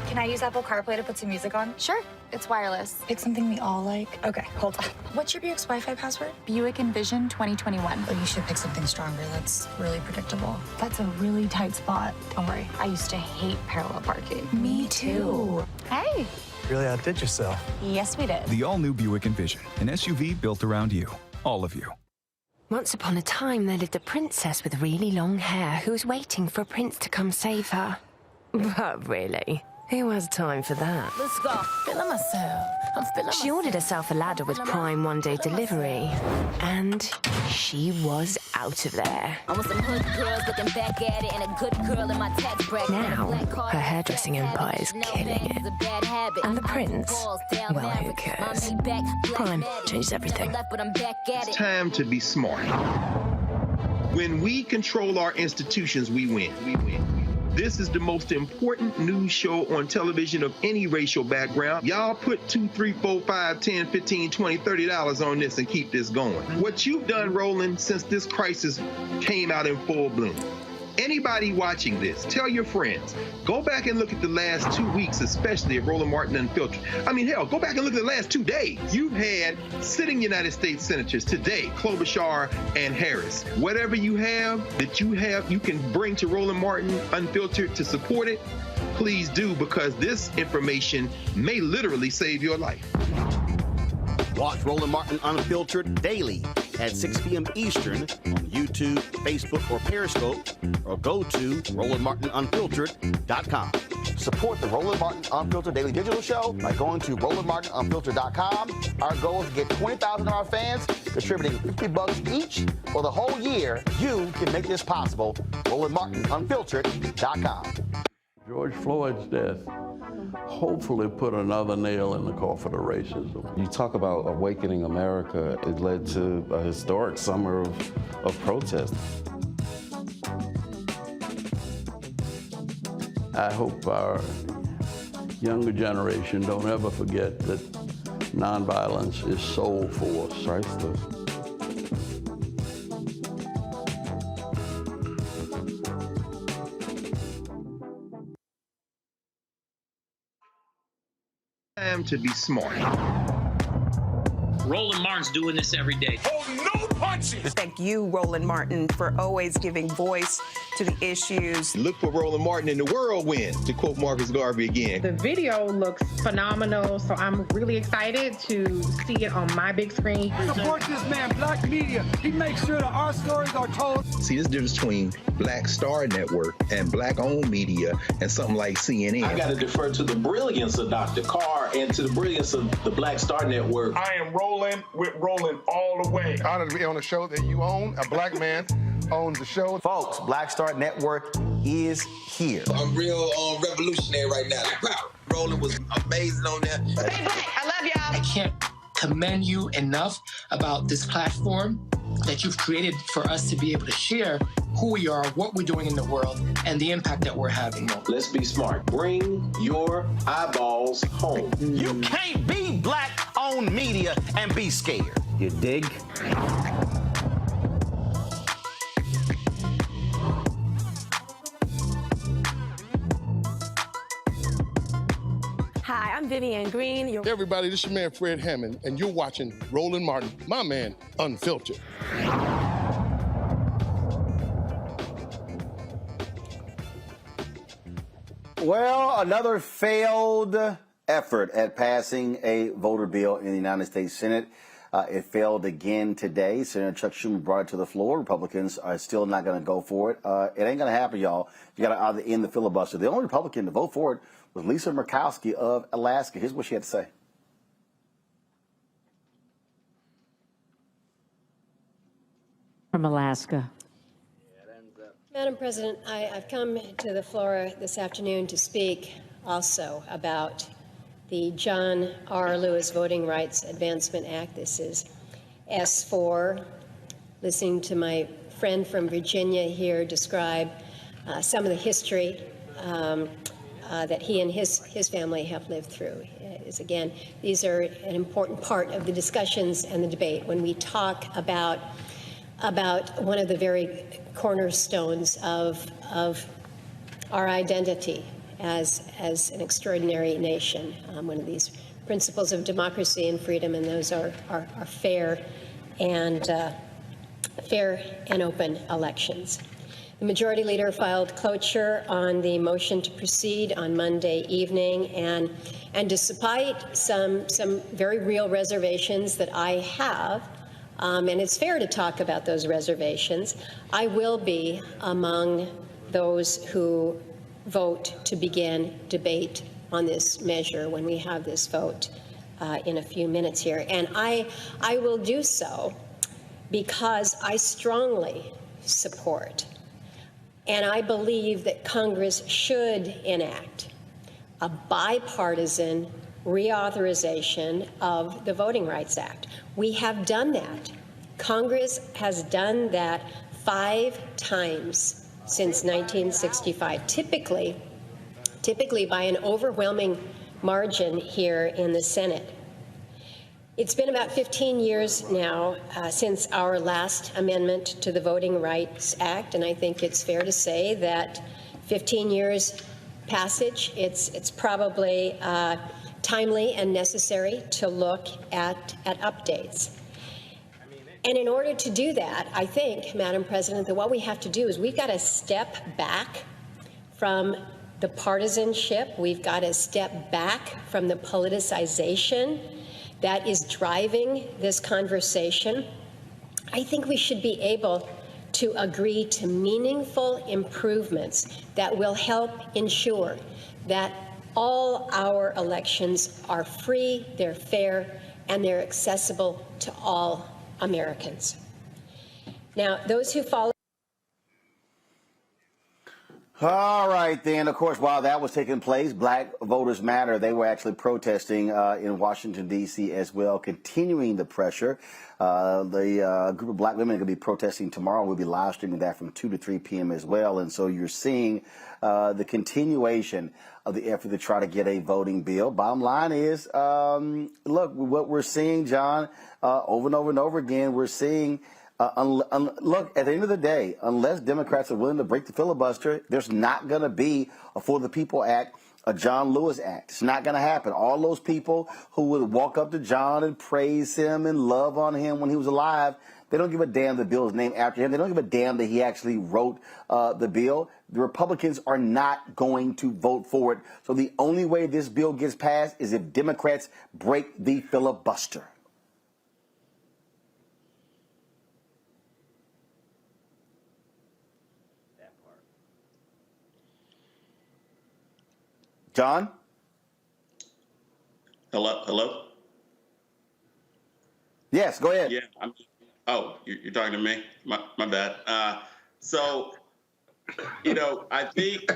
Can I use Apple CarPlay to put some music on? Sure. It's wireless. Pick something we all like. Okay, hold on. What's your Buick's Wi-Fi password? Buick Envision 2021. Oh, you should pick something stronger. That's really predictable. That's a really tight spot. Don't worry. I used to hate parallel parking. Me too. Hey. Really outdid yourself. Yes, we did. The all-new Buick Envision, an SUV built around you. All of you. Once upon a time, there lived a princess with really long hair who was waiting for a prince to come save her. But really, who has time for that? Let's go. Feeling myself. I'm feeling She ordered herself a ladder with Prime one-day delivery, and she was out of there. I want some hood girls looking back at it and a good girl in my tax bracket. Now, her hairdressing empire is killing it. And the prince, well, who cares? Prime changes everything. It's time to be smart. When we control our institutions, we win. This is the most important news show on television of any racial background. Y'all put $2, $3, $4, $5, $10, $15, $20, $30 on this and keep this going. What you've done, Roland, since this crisis came out in full bloom. Anybody watching this, tell your friends, go back and look at the last 2 weeks, especially of Roland Martin Unfiltered. I mean, hell, go back and look at the last 2 days. You've had sitting United States senators today, Klobuchar and Harris. Whatever you have that you can bring to Roland Martin Unfiltered to support it, please do, because this information may literally save your life. Watch Roland Martin Unfiltered daily at 6 p.m. Eastern on YouTube, Facebook, or Periscope, or go to RolandMartinUnfiltered.com. Support the Roland Martin Unfiltered Daily Digital Show by going to RolandMartinUnfiltered.com. Our goal is to get 20,000 of our fans contributing $50 each for the whole year. You can make this possible. RolandMartinUnfiltered.com. George Floyd's death hopefully put another nail in the coffin of racism. You talk about awakening America. It led to a historic summer of protest. I hope our younger generation don't ever forget that nonviolence is soul force. Priceless. Time to be smart. Roland Martin's doing this every day. Oh, no punches! Thank you, Roland Martin, for always giving voice to the issues. Look for Roland Martin in the whirlwind, to quote Marcus Garvey again. The video looks phenomenal, so I'm really excited to see it on my big screen. Support this man, Black Media. He makes sure that our stories are told. See, there's a difference between Black Star Network and Black-owned media and something like CNN. I got to defer to the brilliance of Dr. Carr and to the brilliance of the Black Star Network. I am Roland with Roland all the way. Honored to be on a show that you own. A black man owns the show. Folks, Black Star Network is here. I'm real revolutionary right now. Roland was amazing on there. Stay black. I love y'all. I can't commend you enough about this platform that you've created for us to be able to share who we are, what we're doing in the world, and the impact that we're having. Let's be smart. Bring your eyeballs home. You can't be Black-owned media and be scared. You dig? Hi, I'm Vivian Green. Hey everybody, this is your man Fred Hammond, and you're watching Roland Martin, my man, Unfiltered. Well, another failed effort at passing a voter bill in the United States Senate. It failed again today. Senator Chuck Schumer brought it to the floor. Republicans are still not going to go for it. It ain't going to happen, y'all. You got to either end the filibuster. The only Republican to vote for it was Lisa Murkowski of Alaska. Here's what she had to say. From Alaska. Madam President, I've come to the floor this afternoon to speak also about the John R. Lewis Voting Rights Advancement Act. This is S4. Listening to my friend from Virginia here describe some of the history that he and his family have lived through. Again, these are an important part of the discussions and the debate when we talk about one of the very cornerstones of our identity as an extraordinary nation, one of these principles of democracy and freedom, and those are fair and open elections. The Majority Leader filed cloture on the motion to proceed on Monday evening, and despite some very real reservations that I have, and it's fair to talk about those reservations, I will be among those who vote to begin debate on this measure when we have this vote in a few minutes here. And I will do so because I strongly support and I believe that Congress should enact a bipartisan reauthorization of the Voting Rights Act. We have done that. Congress has done that 5 times since 1965, typically by an overwhelming margin here in the Senate. It's been about 15 years now since our last amendment to the Voting Rights Act, and I think it's fair to say that 15 years passage, it's probably timely and necessary to look at updates. And in order to do that, I think, Madam President, that what we have to do is we've got to step back from the partisanship. We've got to step back from the politicization that is driving this conversation. I think we should be able to agree to meaningful improvements that will help ensure that all our elections are free, they're fair, and they're accessible to all Americans. Now, those who follow. All right, then, of course, while that was taking place, Black Voters Matter, they were actually protesting in Washington, D.C. as well, continuing the pressure. The group of black women are going to be protesting tomorrow. We'll be live streaming that from 2 to 3 p.m. as well. And so you're seeing the continuation of the effort to try to get a voting bill. Bottom line is, look, what we're seeing, John, over and over and over again, we're seeing look, at the end of the day, unless Democrats are willing to break the filibuster, there's not going to be a For the People Act, a John Lewis Act. It's not going to happen. All those people who would walk up to John and praise him and love on him when he was alive, they don't give a damn the bill is named after him. They don't give a damn that he actually wrote the bill. The Republicans are not going to vote for it. So the only way this bill gets passed is if Democrats break the filibuster. John? Hello? Yes, go ahead. Yeah. You're talking to me? My bad. So, I think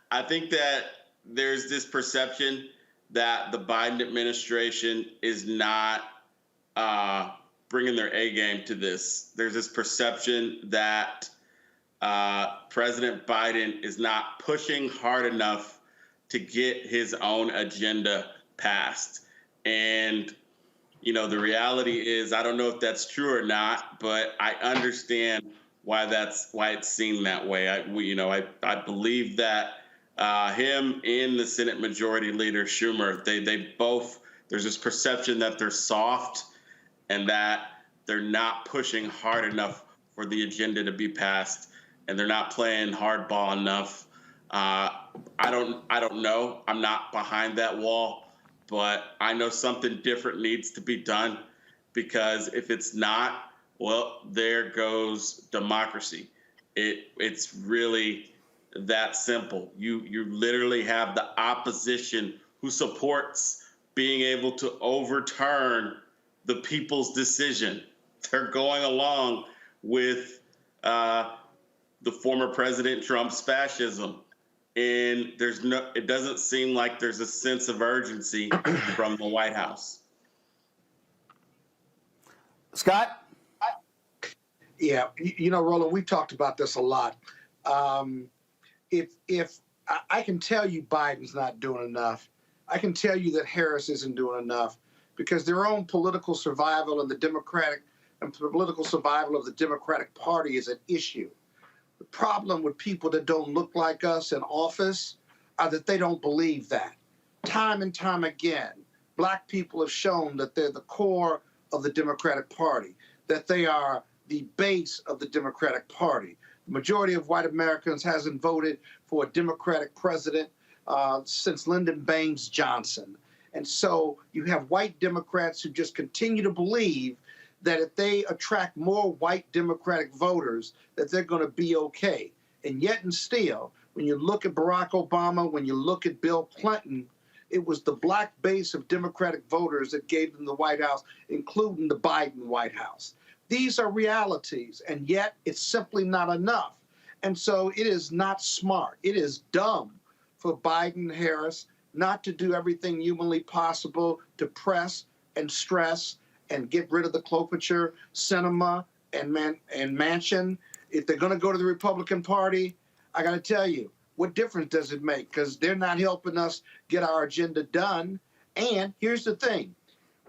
I think that there's this perception that the Biden administration is not bringing their A game to this. There's this perception that President Biden is not pushing hard enough to get his own agenda passed. And, the reality is, I don't know if that's true or not, but I understand why it's seen that way. I believe that Him and the Senate Majority Leader Schumer, they both, there's this perception that they're soft and that they're not pushing hard enough for the agenda to be passed, and they're not playing hardball enough. I don't know. I'm not behind that wall, but I know something different needs to be done, because if it's not, well, there goes democracy. It's really that simple. You literally have the opposition who supports being able to overturn the people's decision. They're going along with the former President Trump's fascism. And it doesn't seem like there's a sense of urgency from the White House. Scott? Yeah, Roland, we've talked about this a lot. If I can tell you Biden's not doing enough, I can tell you that Harris isn't doing enough, because their own political survival and political survival of the Democratic Party is an issue. The problem with people that don't look like us in office are that they don't believe that. Time and time again, Black people have shown that they're the core of the Democratic Party, that they are the base of the Democratic Party. The majority of white Americans hasn't voted for a Democratic president since Lyndon Baines Johnson. And so you have white Democrats who just continue to believe that if they attract more white Democratic voters, that they're going to be okay. And yet and still, when you look at Barack Obama, when you look at Bill Clinton, it was the Black base of Democratic voters that gave them the White House, including the Biden White House. These are realities, and yet it's simply not enough. And so it is not smart. It is dumb for Biden and Harris not to do everything humanly possible to press and stress and get rid of the Klobuchar, Sinema, and Manchin. If they're going to go to the Republican Party, I got to tell you, what difference does it make? Because they're not helping us get our agenda done. And here's the thing.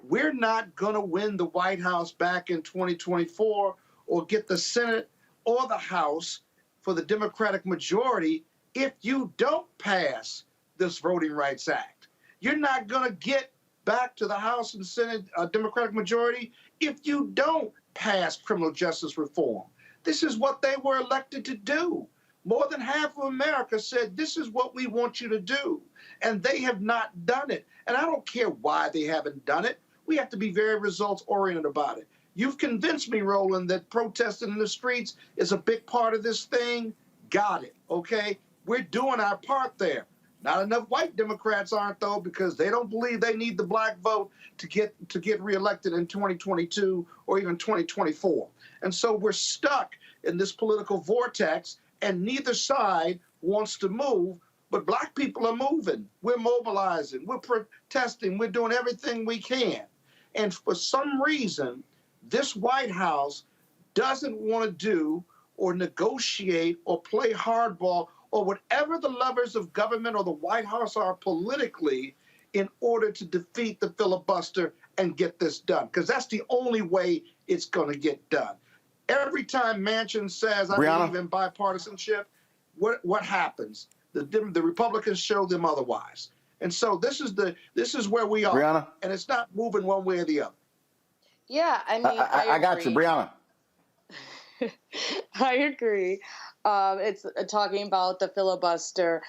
We're not going to win the White House back in 2024 or get the Senate or the House for the Democratic majority if you don't pass this Voting Rights Act. You're not going to get back to the House and Senate Democratic majority if you don't pass criminal justice reform. This is what they were elected to do. More than half of America said, this is what we want you to do. And they have not done it. And I don't care why they haven't done it. We have to be very results-oriented about it. You've convinced me, Roland, that protesting in the streets is a big part of this thing. Got it, okay? We're doing our part there. Not enough white Democrats aren't, though, because they don't believe they need the Black vote to get reelected in 2022 or even 2024. And so we're stuck in this political vortex, and neither side wants to move, but Black people are moving. We're mobilizing. We're protesting. We're doing everything we can. And for some reason, this White House doesn't want to do or negotiate or play hardball or whatever the levers of government or the White House are politically in order to defeat the filibuster and get this done. Because that's the only way it's going to get done. Every time Manchin says, I believe in bipartisanship, what happens? The Republicans show them otherwise. And so this is where we are. Brianna? And it's not moving one way or the other. Yeah, I mean, I got you, Brianna. I agree. It's talking about the filibuster.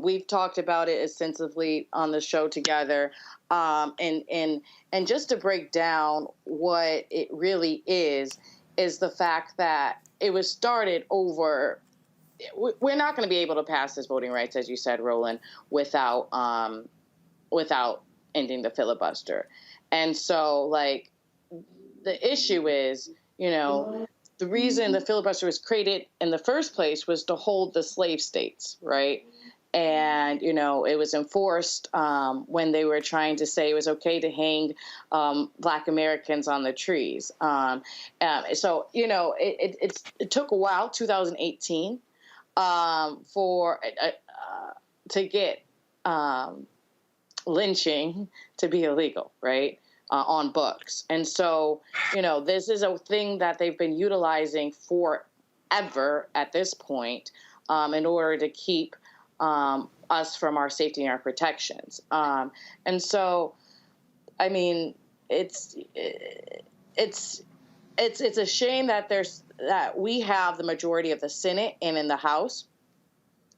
We've talked about it extensively on the show together. And just to break down what it really is the fact that it was started over. We're not going to be able to pass this voting rights, as you said, Roland, without ending the filibuster. And so, like, the issue is, the reason the filibuster was created in the first place was to hold the slave states, right? And, it was enforced when they were trying to say it was okay to hang Black Americans on the trees. So, it took a while, 2018, to get lynching to be illegal, right? On books. And so, this is a thing that they've been utilizing forever at this point in order to keep us from our safety and our protections. And so, I mean, it's a shame that we have the majority of the Senate and in the House,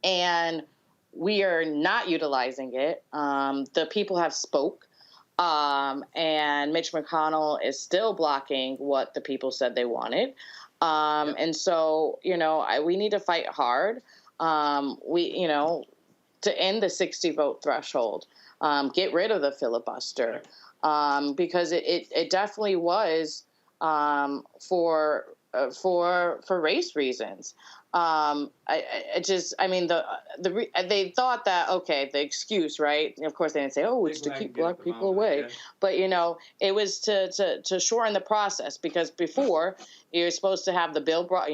and we are not utilizing it. The people have spoke, and Mitch McConnell is still blocking what the people said they wanted. And so, we need to fight hard. To end the 60 vote threshold, get rid of the filibuster, because it definitely was for race reasons. They thought that, okay, the excuse, right? Of course, they didn't say, oh, it's to keep black people away. But, it was to shorten the process, because before you're supposed to have the bill brought,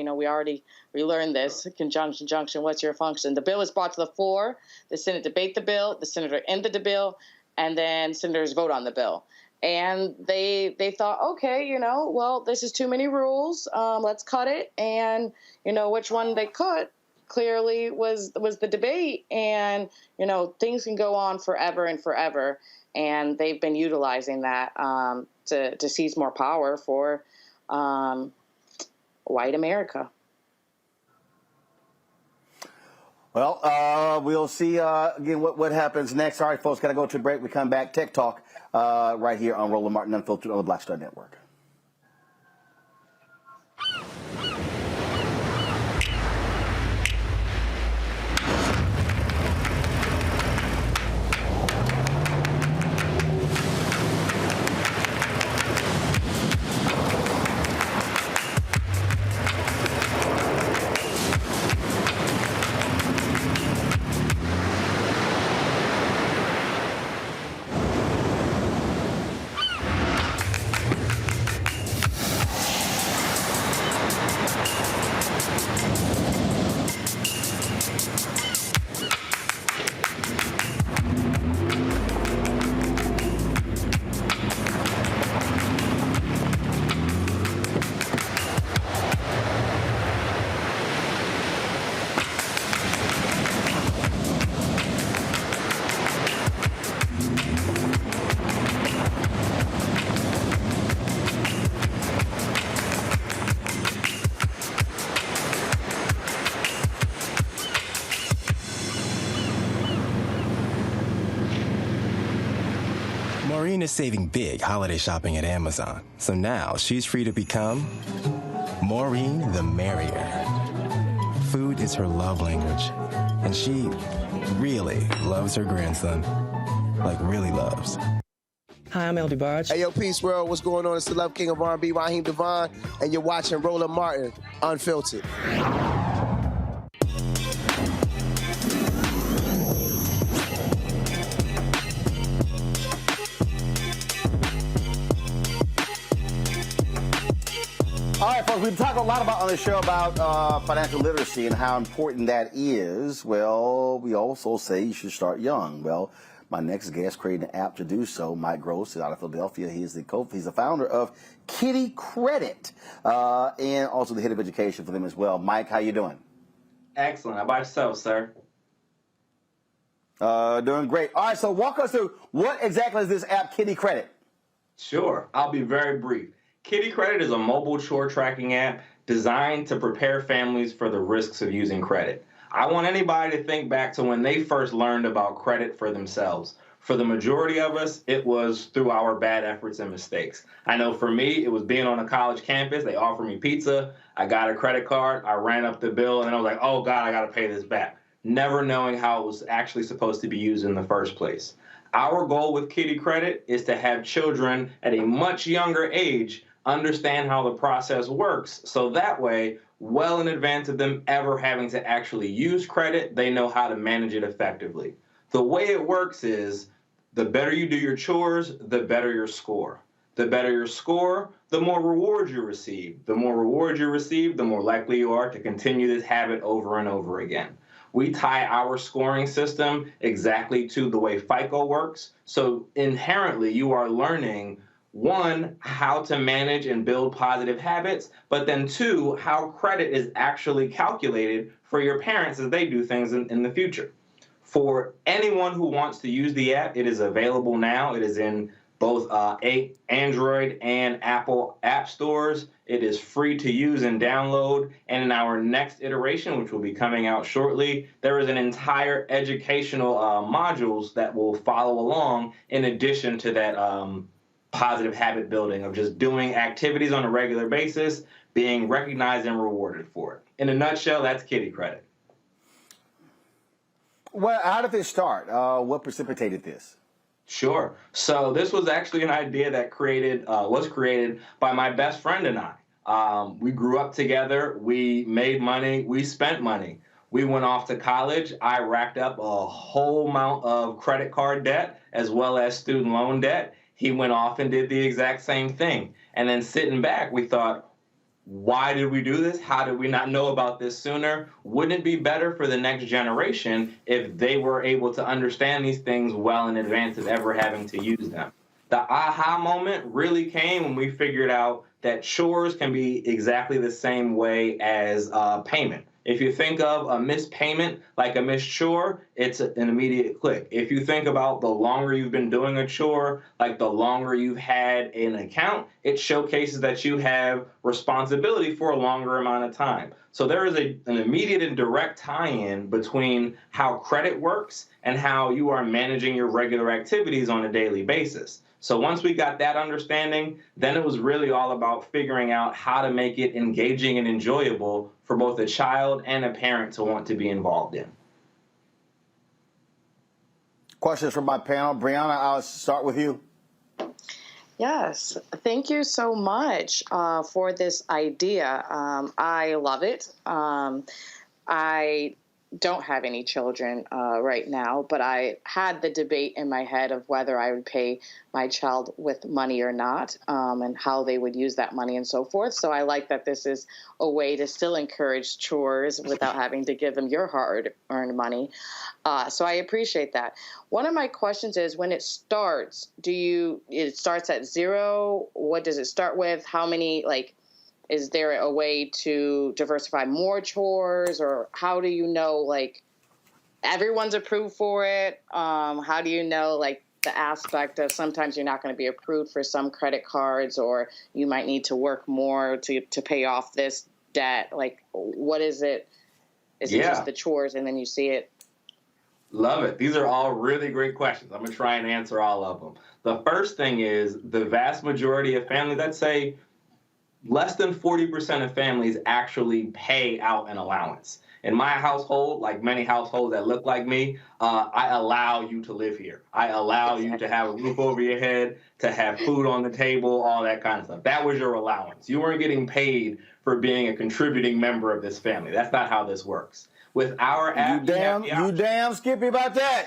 we learned this, conjunction, what's your function? The bill is brought to the floor, the Senate debate the bill, the senator ended the bill, and then senators vote on the bill. And they thought, okay, well, this is too many rules. Let's cut it. And, which one they cut clearly was the debate. And, things can go on forever and forever. And they've been utilizing that to seize more power for white America. Well, we'll see again what happens next. All right, folks, got to go to a break. We come back. Tech Talk right here on Roland Martin Unfiltered on the Black Star Network. Maureen is saving big holiday shopping at Amazon, so now she's free to become Maureen the Merrier. Food is her love language, and she really loves her grandson. Like, really loves. Hi, I'm El DeBarge. Hey, yo, Peace World. What's going on? It's the Love King of R&B, Raheem Devon, and you're watching Roland Martin Unfiltered. All right, folks, we've talked a lot on this show about financial literacy and how important that is. Well, we also say you should start young. Well, my next guest created an app to do so. Mike Gross is out of Philadelphia. He's the founder of Kiddie Kredit, and also the head of education for them as well. Mike, how you doing? Excellent. How about yourself, sir? Doing great. All right, so walk us through what exactly is this app, Kiddie Kredit? Sure. I'll be very brief. Kiddie Kredit is a mobile chore tracking app designed to prepare families for the risks of using credit. I want anybody to think back to when they first learned about credit for themselves. For the majority of us, it was through our bad efforts and mistakes. I know for me, it was being on a college campus. They offered me pizza. I got a credit card. I ran up the bill, and I was like, oh, God, I got to pay this back, never knowing how it was actually supposed to be used in the first place. Our goal with Kiddie Kredit is to have children at a much younger age understand how the process works, so that way, well in advance of them ever having to actually use credit, they know how to manage it effectively. The way it works is, the better you do your chores, the better your score. The better your score, the more rewards you receive. The more rewards you receive, the more likely you are to continue this habit over and over again. We tie our scoring system exactly to the way FICO works, so inherently you are learning, one, how to manage and build positive habits, but then two, how credit is actually calculated for your parents as they do things in the future. For anyone who wants to use the app, it is available now. It is in both Android and Apple app stores. It is free to use and download. And in our next iteration, which will be coming out shortly, there is an entire educational modules that will follow along in addition to that positive habit building of just doing activities on a regular basis, being recognized and rewarded for it. In a nutshell, that's Kiddie Kredit. Well, how did this start? What precipitated this? Sure. So this was actually an idea that was created by my best friend and I. We grew up together. We made money. We spent money. We went off to college. I racked up a whole amount of credit card debt as well as student loan debt. He went off and did the exact same thing. And then sitting back, we thought, why did we do this? How did we not know about this sooner? Wouldn't it be better for the next generation if they were able to understand these things well in advance of ever having to use them? The aha moment really came when we figured out that chores can be exactly the same way as payment. If you think of a missed payment like a missed chore, it's an immediate click. If you think about the longer you've been doing a chore, like the longer you've had an account, it showcases that you have responsibility for a longer amount of time. So there is an immediate and direct tie-in between how credit works and how you are managing your regular activities on a daily basis. So once we got that understanding, then it was really all about figuring out how to make it engaging and enjoyable for both a child and a parent to want to be involved in. Questions from my panel. Brianna, I'll start with you. Yes, thank you so much for this idea. I love it. I don't have any children right now, but I had the debate in my head of whether I would pay my child with money or not, and how they would use that money and so forth. So I like that this is a way to still encourage chores without having to give them your hard-earned money. So I appreciate that. One of my questions is, when it starts, it starts at 0? What does it start with? How many, is there a way to diversify more chores, or how do you know, everyone's approved for it? How do you know, the aspect of sometimes you're not going to be approved for some credit cards, or you might need to work more to pay off this debt? What is it? Is it just the chores and then you see it? Love it. These are all really great questions. I'm going to try and answer all of them. The first thing is the vast majority of families, let's say, less than 40% of families actually pay out an allowance. In my household, like many households that look like me, I allow you to live here. I allow you to have a roof over your head, to have food on the table, all that kind of stuff. That was your allowance. You weren't getting paid for being a contributing member of this family. That's not how this works. With our app, you damn skippy about that.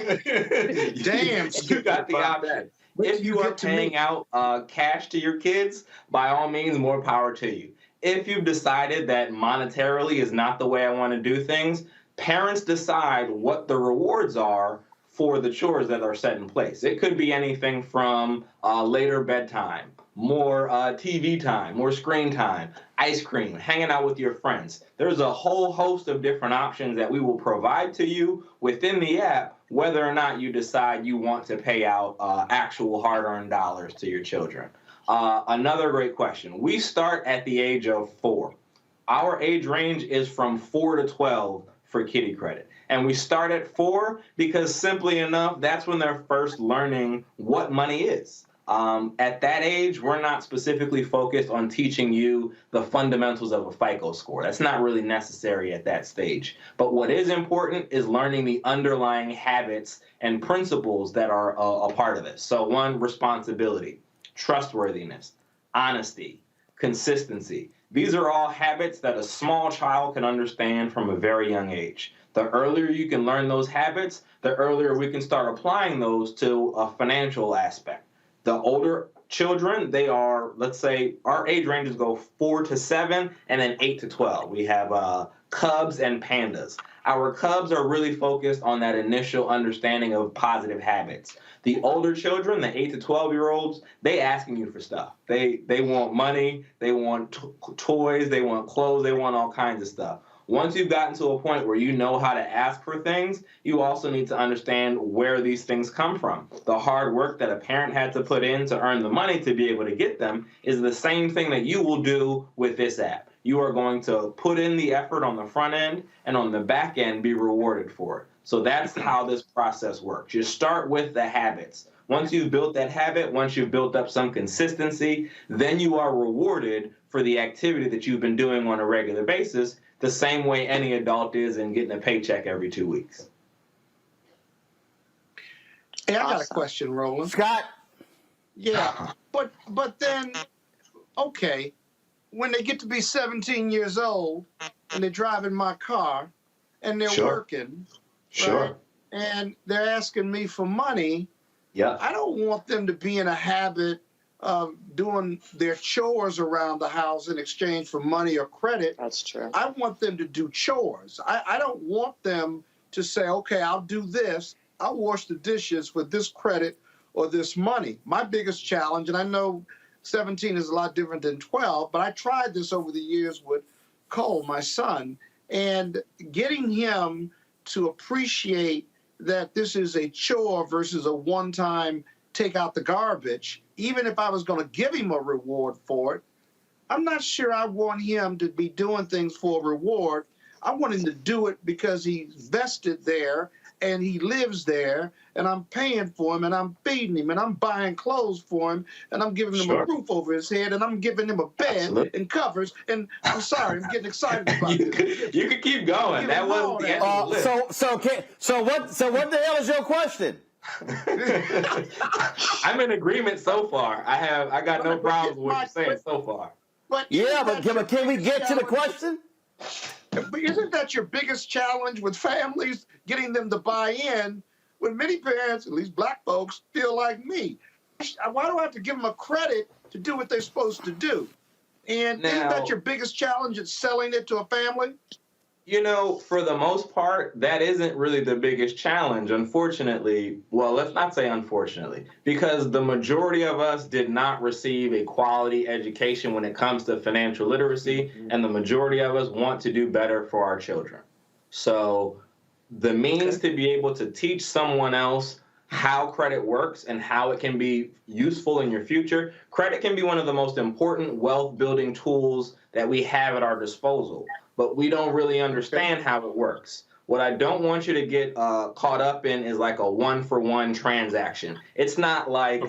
Damn, you got the option. If you are paying out cash to your kids, by all means, more power to you. If you've decided that monetarily is not the way I want to do things, parents decide what the rewards are for the chores that are set in place. It could be anything from later bedtime, more TV time, more screen time, ice cream, hanging out with your friends. There's a whole host of different options that we will provide to you within the app, whether or not you decide you want to pay out actual hard-earned dollars to your children. Another great question. We start at the age of 4. Our age range is from 4 to 12 for Kiddie Kredit. And we start at 4 because, simply enough, that's when they're first learning what money is. At that age, we're not specifically focused on teaching you the fundamentals of a FICO score. That's not really necessary at that stage. But what is important is learning the underlying habits and principles that are a part of this. So 1, responsibility, trustworthiness, honesty, consistency. These are all habits that a small child can understand from a very young age. The earlier you can learn those habits, the earlier we can start applying those to a financial aspect. The older children, they are, let's say, our age ranges go 4 to 7 and then 8 to 12. We have cubs and pandas. Our cubs are really focused on that initial understanding of positive habits. The older children, the 8 to 12-year-olds, they asking you for stuff. They want money, they want toys, they want clothes, they want all kinds of stuff. Once you've gotten to a point where you know how to ask for things, you also need to understand where these things come from. The hard work that a parent had to put in to earn the money to be able to get them is the same thing that you will do with this app. You are going to put in the effort on the front end, and on the back end be rewarded for it. So that's how this process works. You start with the habits. Once you've built that habit, once you've built up some consistency, then you are rewarded for the activity that you've been doing on a regular basis, the same way any adult is in getting a paycheck every 2 weeks. Hey, I got a question, Roland. Scott. Yeah, but then, okay, when they get to be 17 years old and they're driving my car and they're working, right, and they're asking me for money, I don't want them to be in a habit of doing their chores around the house in exchange for money or credit. That's true. I want them to do chores. I don't want them to say, okay, I'll do this. I'll wash the dishes with this credit or this money. My biggest challenge, and I know 17 is a lot different than 12, but I tried this over the years with Cole, my son, and getting him to appreciate that this is a chore versus a one-time take out the garbage. Even if I was going to give him a reward for it, I'm not sure I want him to be doing things for a reward. I want him to do it because he's vested there and he lives there, and I'm paying for him, and I'm feeding him, and I'm buying clothes for him, and I'm giving him a roof over his head, and I'm giving him a bed and covers. And I'm sorry, I'm getting excited about it. You can keep going. That wasn't the end of the list. So what the hell is your question? I'm in agreement so far. I got no problems with what you're saying so far. But can we get to the question? But isn't that your biggest challenge with families, getting them to buy in, when many parents, at least black folks, feel like me? Why do I have to give them a credit to do what they're supposed to do? And isn't that your biggest challenge at selling it to a family? You know, for the most part, that isn't really the biggest challenge, unfortunately. Well, let's not say unfortunately, because the majority of us did not receive a quality education when it comes to financial literacy, and the majority of us want to do better for our children. So the means to be able to teach someone else how credit works and how it can be useful in your future, credit can be one of the most important wealth-building tools that we have at our disposal. But we don't really understand how it works. What I don't want you to get caught up in is like a one-for-one transaction. It's not like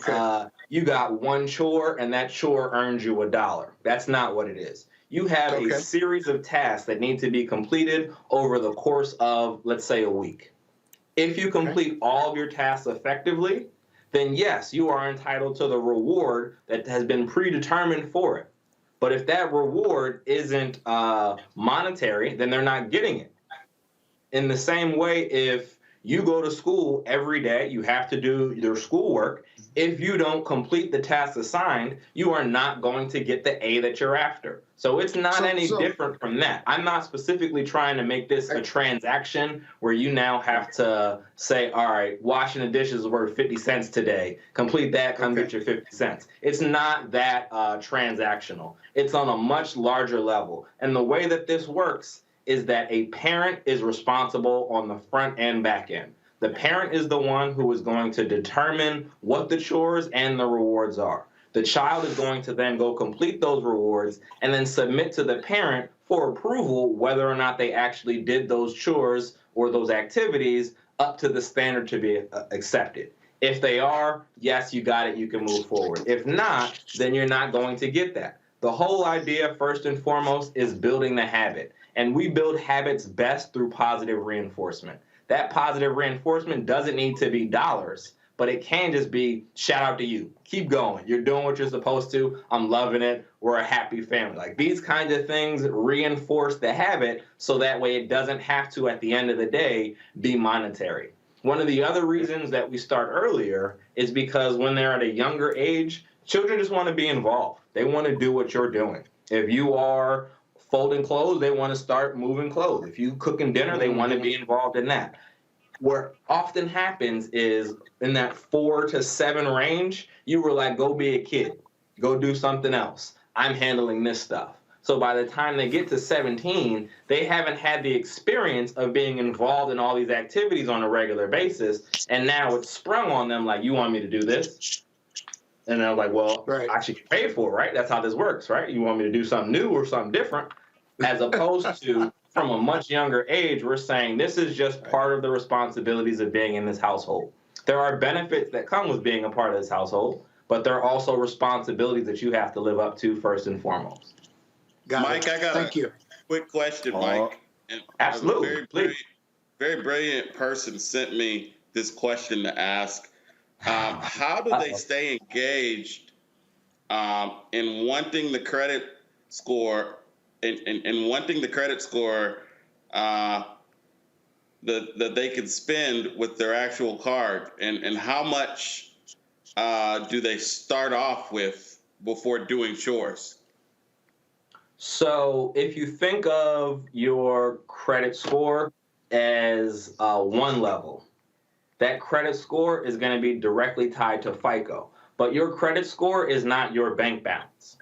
you got one chore and that chore earns you $1. That's not what it is. You have a series of tasks that need to be completed over the course of, let's say, a week. If you complete all of your tasks effectively, then yes, you are entitled to the reward that has been predetermined for it. But if that reward isn't monetary, then they're not getting it. In the same way, if you go to school every day, you have to do your schoolwork. If you don't complete the task assigned, you are not going to get the A that you're after. So it's not any different from that. I'm not specifically trying to make this a transaction where you now have to say, all right, washing the dishes is worth 50 cents today. Complete that, come get your 50 cents. It's not that transactional. It's on a much larger level. And the way that this works is that a parent is responsible on the front and back end. The parent is the one who is going to determine what the chores and the rewards are. The child is going to then go complete those rewards and then submit to the parent for approval whether or not they actually did those chores or those activities up to the standard to be accepted. If they are, yes, you got it, you can move forward. If not, then you're not going to get that. The whole idea, first and foremost, is building the habit. And we build habits best through positive reinforcement. That positive reinforcement doesn't need to be dollars, but it can just be, shout out to you. Keep going. You're doing what you're supposed to. I'm loving it. We're a happy family. Like, these kinds of things reinforce the habit so that way it doesn't have to, at the end of the day, be monetary. One of the other reasons that we start earlier is because when they're at a younger age, children just want to be involved. They want to do what you're doing. If you are folding clothes, they want to start moving clothes. If you cooking dinner, they want to be involved in that. What often happens is in that 4 to 7 range, you were like, go be a kid. Go do something else. I'm handling this stuff. So by the time they get to 17, they haven't had the experience of being involved in all these activities on a regular basis. And now it's sprung on them like, you want me to do this? And they're like, well, I should get paid for it, right? That's how this works, right? You want me to do something new or something different? As opposed to from a much younger age, we're saying this is just part of the responsibilities of being in this household. There are benefits that come with being a part of this household, but there are also responsibilities that you have to live up to first and foremost. Mike, I got a quick question, Mike. And absolutely, please. Very brilliant person sent me this question to ask. How do they stay engaged in wanting the credit score, in wanting the credit score that they can spend with their actual card, and how much do they start off with before doing chores? So if you think of your credit score as one level, that credit score is going to be directly tied to FICO. But your credit score is not your bank balance.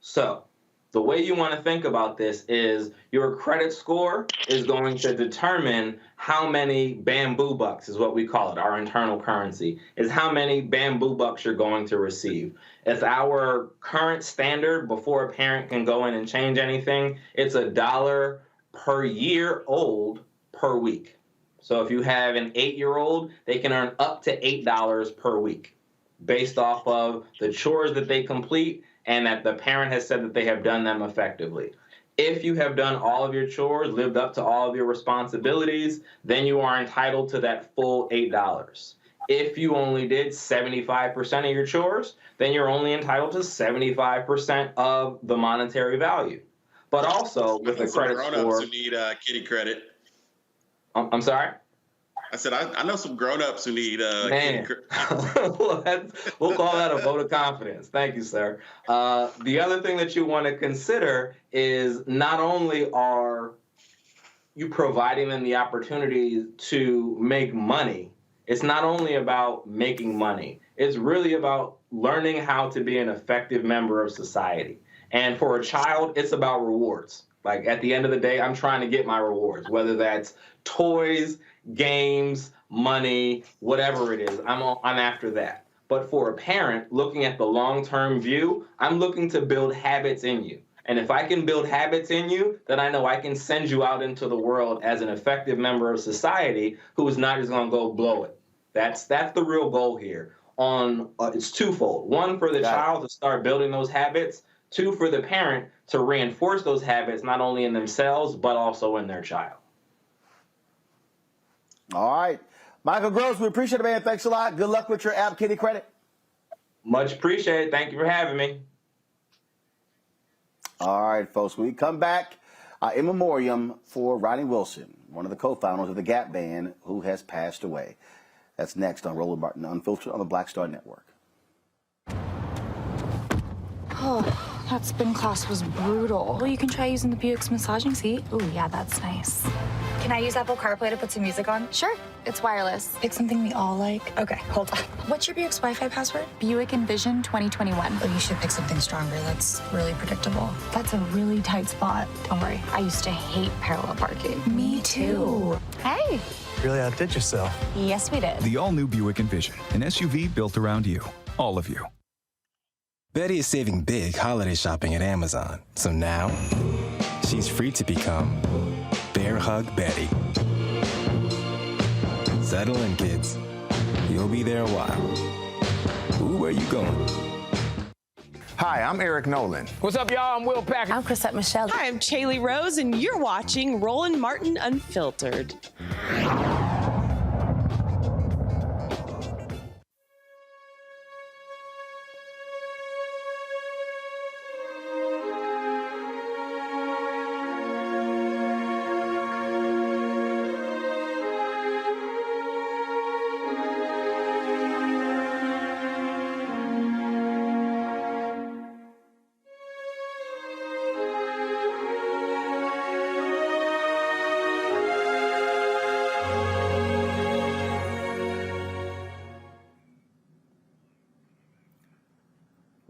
So the way you want to think about this is your credit score is going to determine how many bamboo bucks, is what we call it, our internal currency, is how many bamboo bucks you're going to receive. If our current standard before a parent can go in and change anything, it's $1 per year old per week. So if you have an 8-year-old, they can earn up to $8 per week based off of the chores that they complete and that the parent has said that they have done them effectively. If you have done all of your chores, lived up to all of your responsibilities, then you are entitled to that full $8. If you only did 75% of your chores, then you're only entitled to 75% of the monetary value. But also with the credit score, grown-ups who need Kiddie Kredit. I'm sorry? I said, I know some grown-ups who need Man. We'll call that a vote of confidence. Thank you, sir. The other thing that you want to consider is not only are you providing them the opportunity to make money, it's not only about making money. It's really about learning how to be an effective member of society. And for a child, it's about rewards. Like at the end of the day, I'm trying to get my rewards, whether that's toys, games, money, whatever it is, I'm after that. But for a parent, looking at the long-term view, I'm looking to build habits in you. And if I can build habits in you, then I know I can send you out into the world as an effective member of society who is not just going to go blow it. That's the real goal here. It's twofold. One, for the child to start building those habits. Two, for the parent to reinforce those habits not only in themselves, but also in their child. All right. Michael Gross, we appreciate it, man. Thanks a lot. Good luck with your app, Kiddie Kredit. Much appreciated. Thank you for having me. All right, folks. When we come back, in memoriam for Ronnie Wilson, one of the co-founders of the Gap Band, who has passed away. That's next on Roland Martin Unfiltered on the Black Star Network. Oh, that spin class was brutal. Well, you can try using the Buick's massaging seat. Ooh, yeah, that's nice. Can I use Apple CarPlay to put some music on? Sure, it's wireless. Pick something we all like. Okay, hold on. What's your Buick's Wi-Fi password? Buick Envision 2021. Oh, you should pick something stronger. That's really predictable. That's a really tight spot. Don't worry, I used to hate parallel parking. Me too. Hey. Really outdid yourself. Yes, we did. The all-new Buick Envision, an SUV built around you. All of you. Betty is saving big holiday shopping at Amazon. So now, she's free to become Bear Hug Betty. Settle in, kids. You'll be there a while. Ooh, where you going? Hi, I'm Eric Nolan. What's up, y'all? I'm Will Packer. I'm Chrisette Michelle. Hi, I'm Chaley Rose, and you're watching Roland Martin Unfiltered.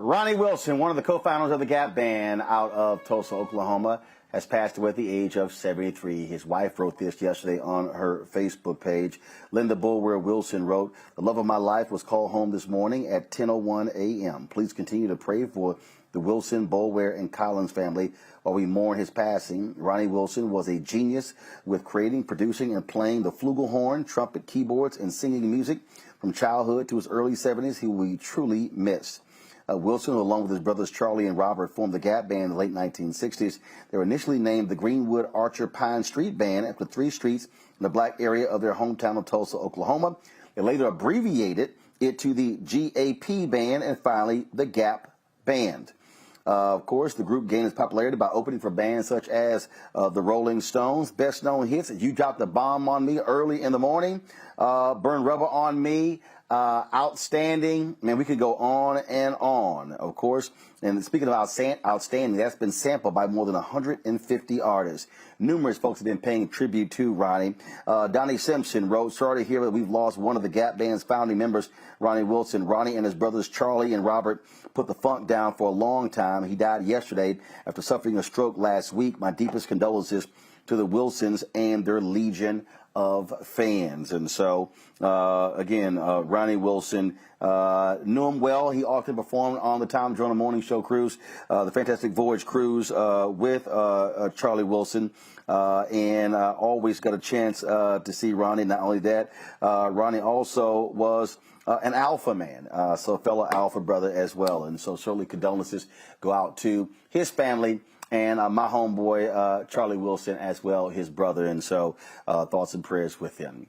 Ronnie Wilson, one of the co-founders of the Gap Band out of Tulsa, Oklahoma, has passed away at the age of 73. His wife wrote this yesterday on her Facebook page. Linda Bulwer Wilson wrote, "The love of my life was called home this morning at 10:01 a.m. Please continue to pray for the Wilson, Bulwer, and Collins family while we mourn his passing. Ronnie Wilson was a genius with creating, producing, and playing the flugelhorn, trumpet, keyboards, and singing music. From childhood to his early 70s, he will be truly missed." Wilson, along with his brothers Charlie and Robert, formed the Gap Band in the late 1960s. They were initially named the Greenwood Archer Pine Street Band after 3 streets in the black area of their hometown of Tulsa, Oklahoma. They later abbreviated it to the GAP Band and finally the Gap Band. Of course, the group gained its popularity by opening for bands such as the Rolling Stones. Best known hits: "You Dropped the Bomb on Me," "Early in the Morning," "Burn Rubber on Me," "Outstanding." Man, we could go on and on, of course. And speaking of outstanding, that's been sampled by more than 150 artists. Numerous folks have been paying tribute to Ronnie. Donnie Simpson wrote, "Sorry to hear that we've lost one of the Gap Band's founding members, Ronnie Wilson. Ronnie and his brothers Charlie and Robert put the funk down for a long time. He died yesterday after suffering a stroke last week. My deepest condolences to the Wilsons and their legion of fans." And so, again, Ronnie Wilson, knew him well. He often performed on the Tom Joyner Morning Show cruise, the Fantastic Voyage cruise with Charlie Wilson, and always got a chance to see Ronnie. Not only that, Ronnie also was an alpha man, so a fellow alpha brother as well. And so certainly condolences go out to his family and my homeboy, Charlie Wilson, as well, his brother. And so thoughts and prayers with him.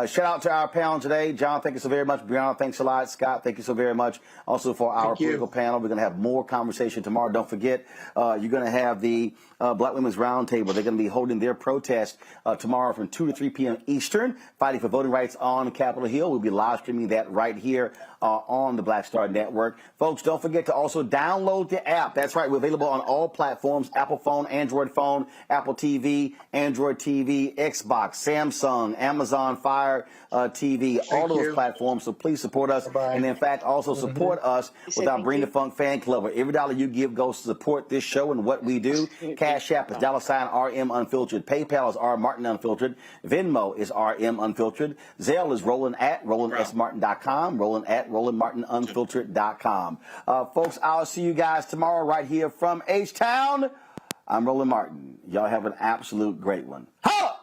Shout out to our panel today. John, thank you so very much. Brianna, thanks a lot. Scott, thank you so very much. Also for our political panel. We're going to have more conversation tomorrow. Don't forget, you're going to have the Black Women's Roundtable. They're going to be holding their protest tomorrow from 2 to 3 p.m. Eastern, fighting for voting rights on Capitol Hill. We'll be live streaming that right here on the Black Star Network. Folks, don't forget to also download the app. That's right. We're available on all platforms: Apple phone, Android phone, Apple TV, Android TV, Xbox, Samsung, Amazon Fire TV, all those platforms. So please support us. And in fact, also support us with our Bring the Funk fan club, where every dollar you give goes to support this show and what we do. Cash App is $RM Unfiltered. PayPal is R Martin Unfiltered. Venmo is RM Unfiltered. Zelle is Roland at RolandSMartin.com. Roland at RolandMartinUnfiltered.com. Folks, I'll see you guys tomorrow right here from H-Town. I'm Roland Martin. Y'all have an absolute great one. Ha!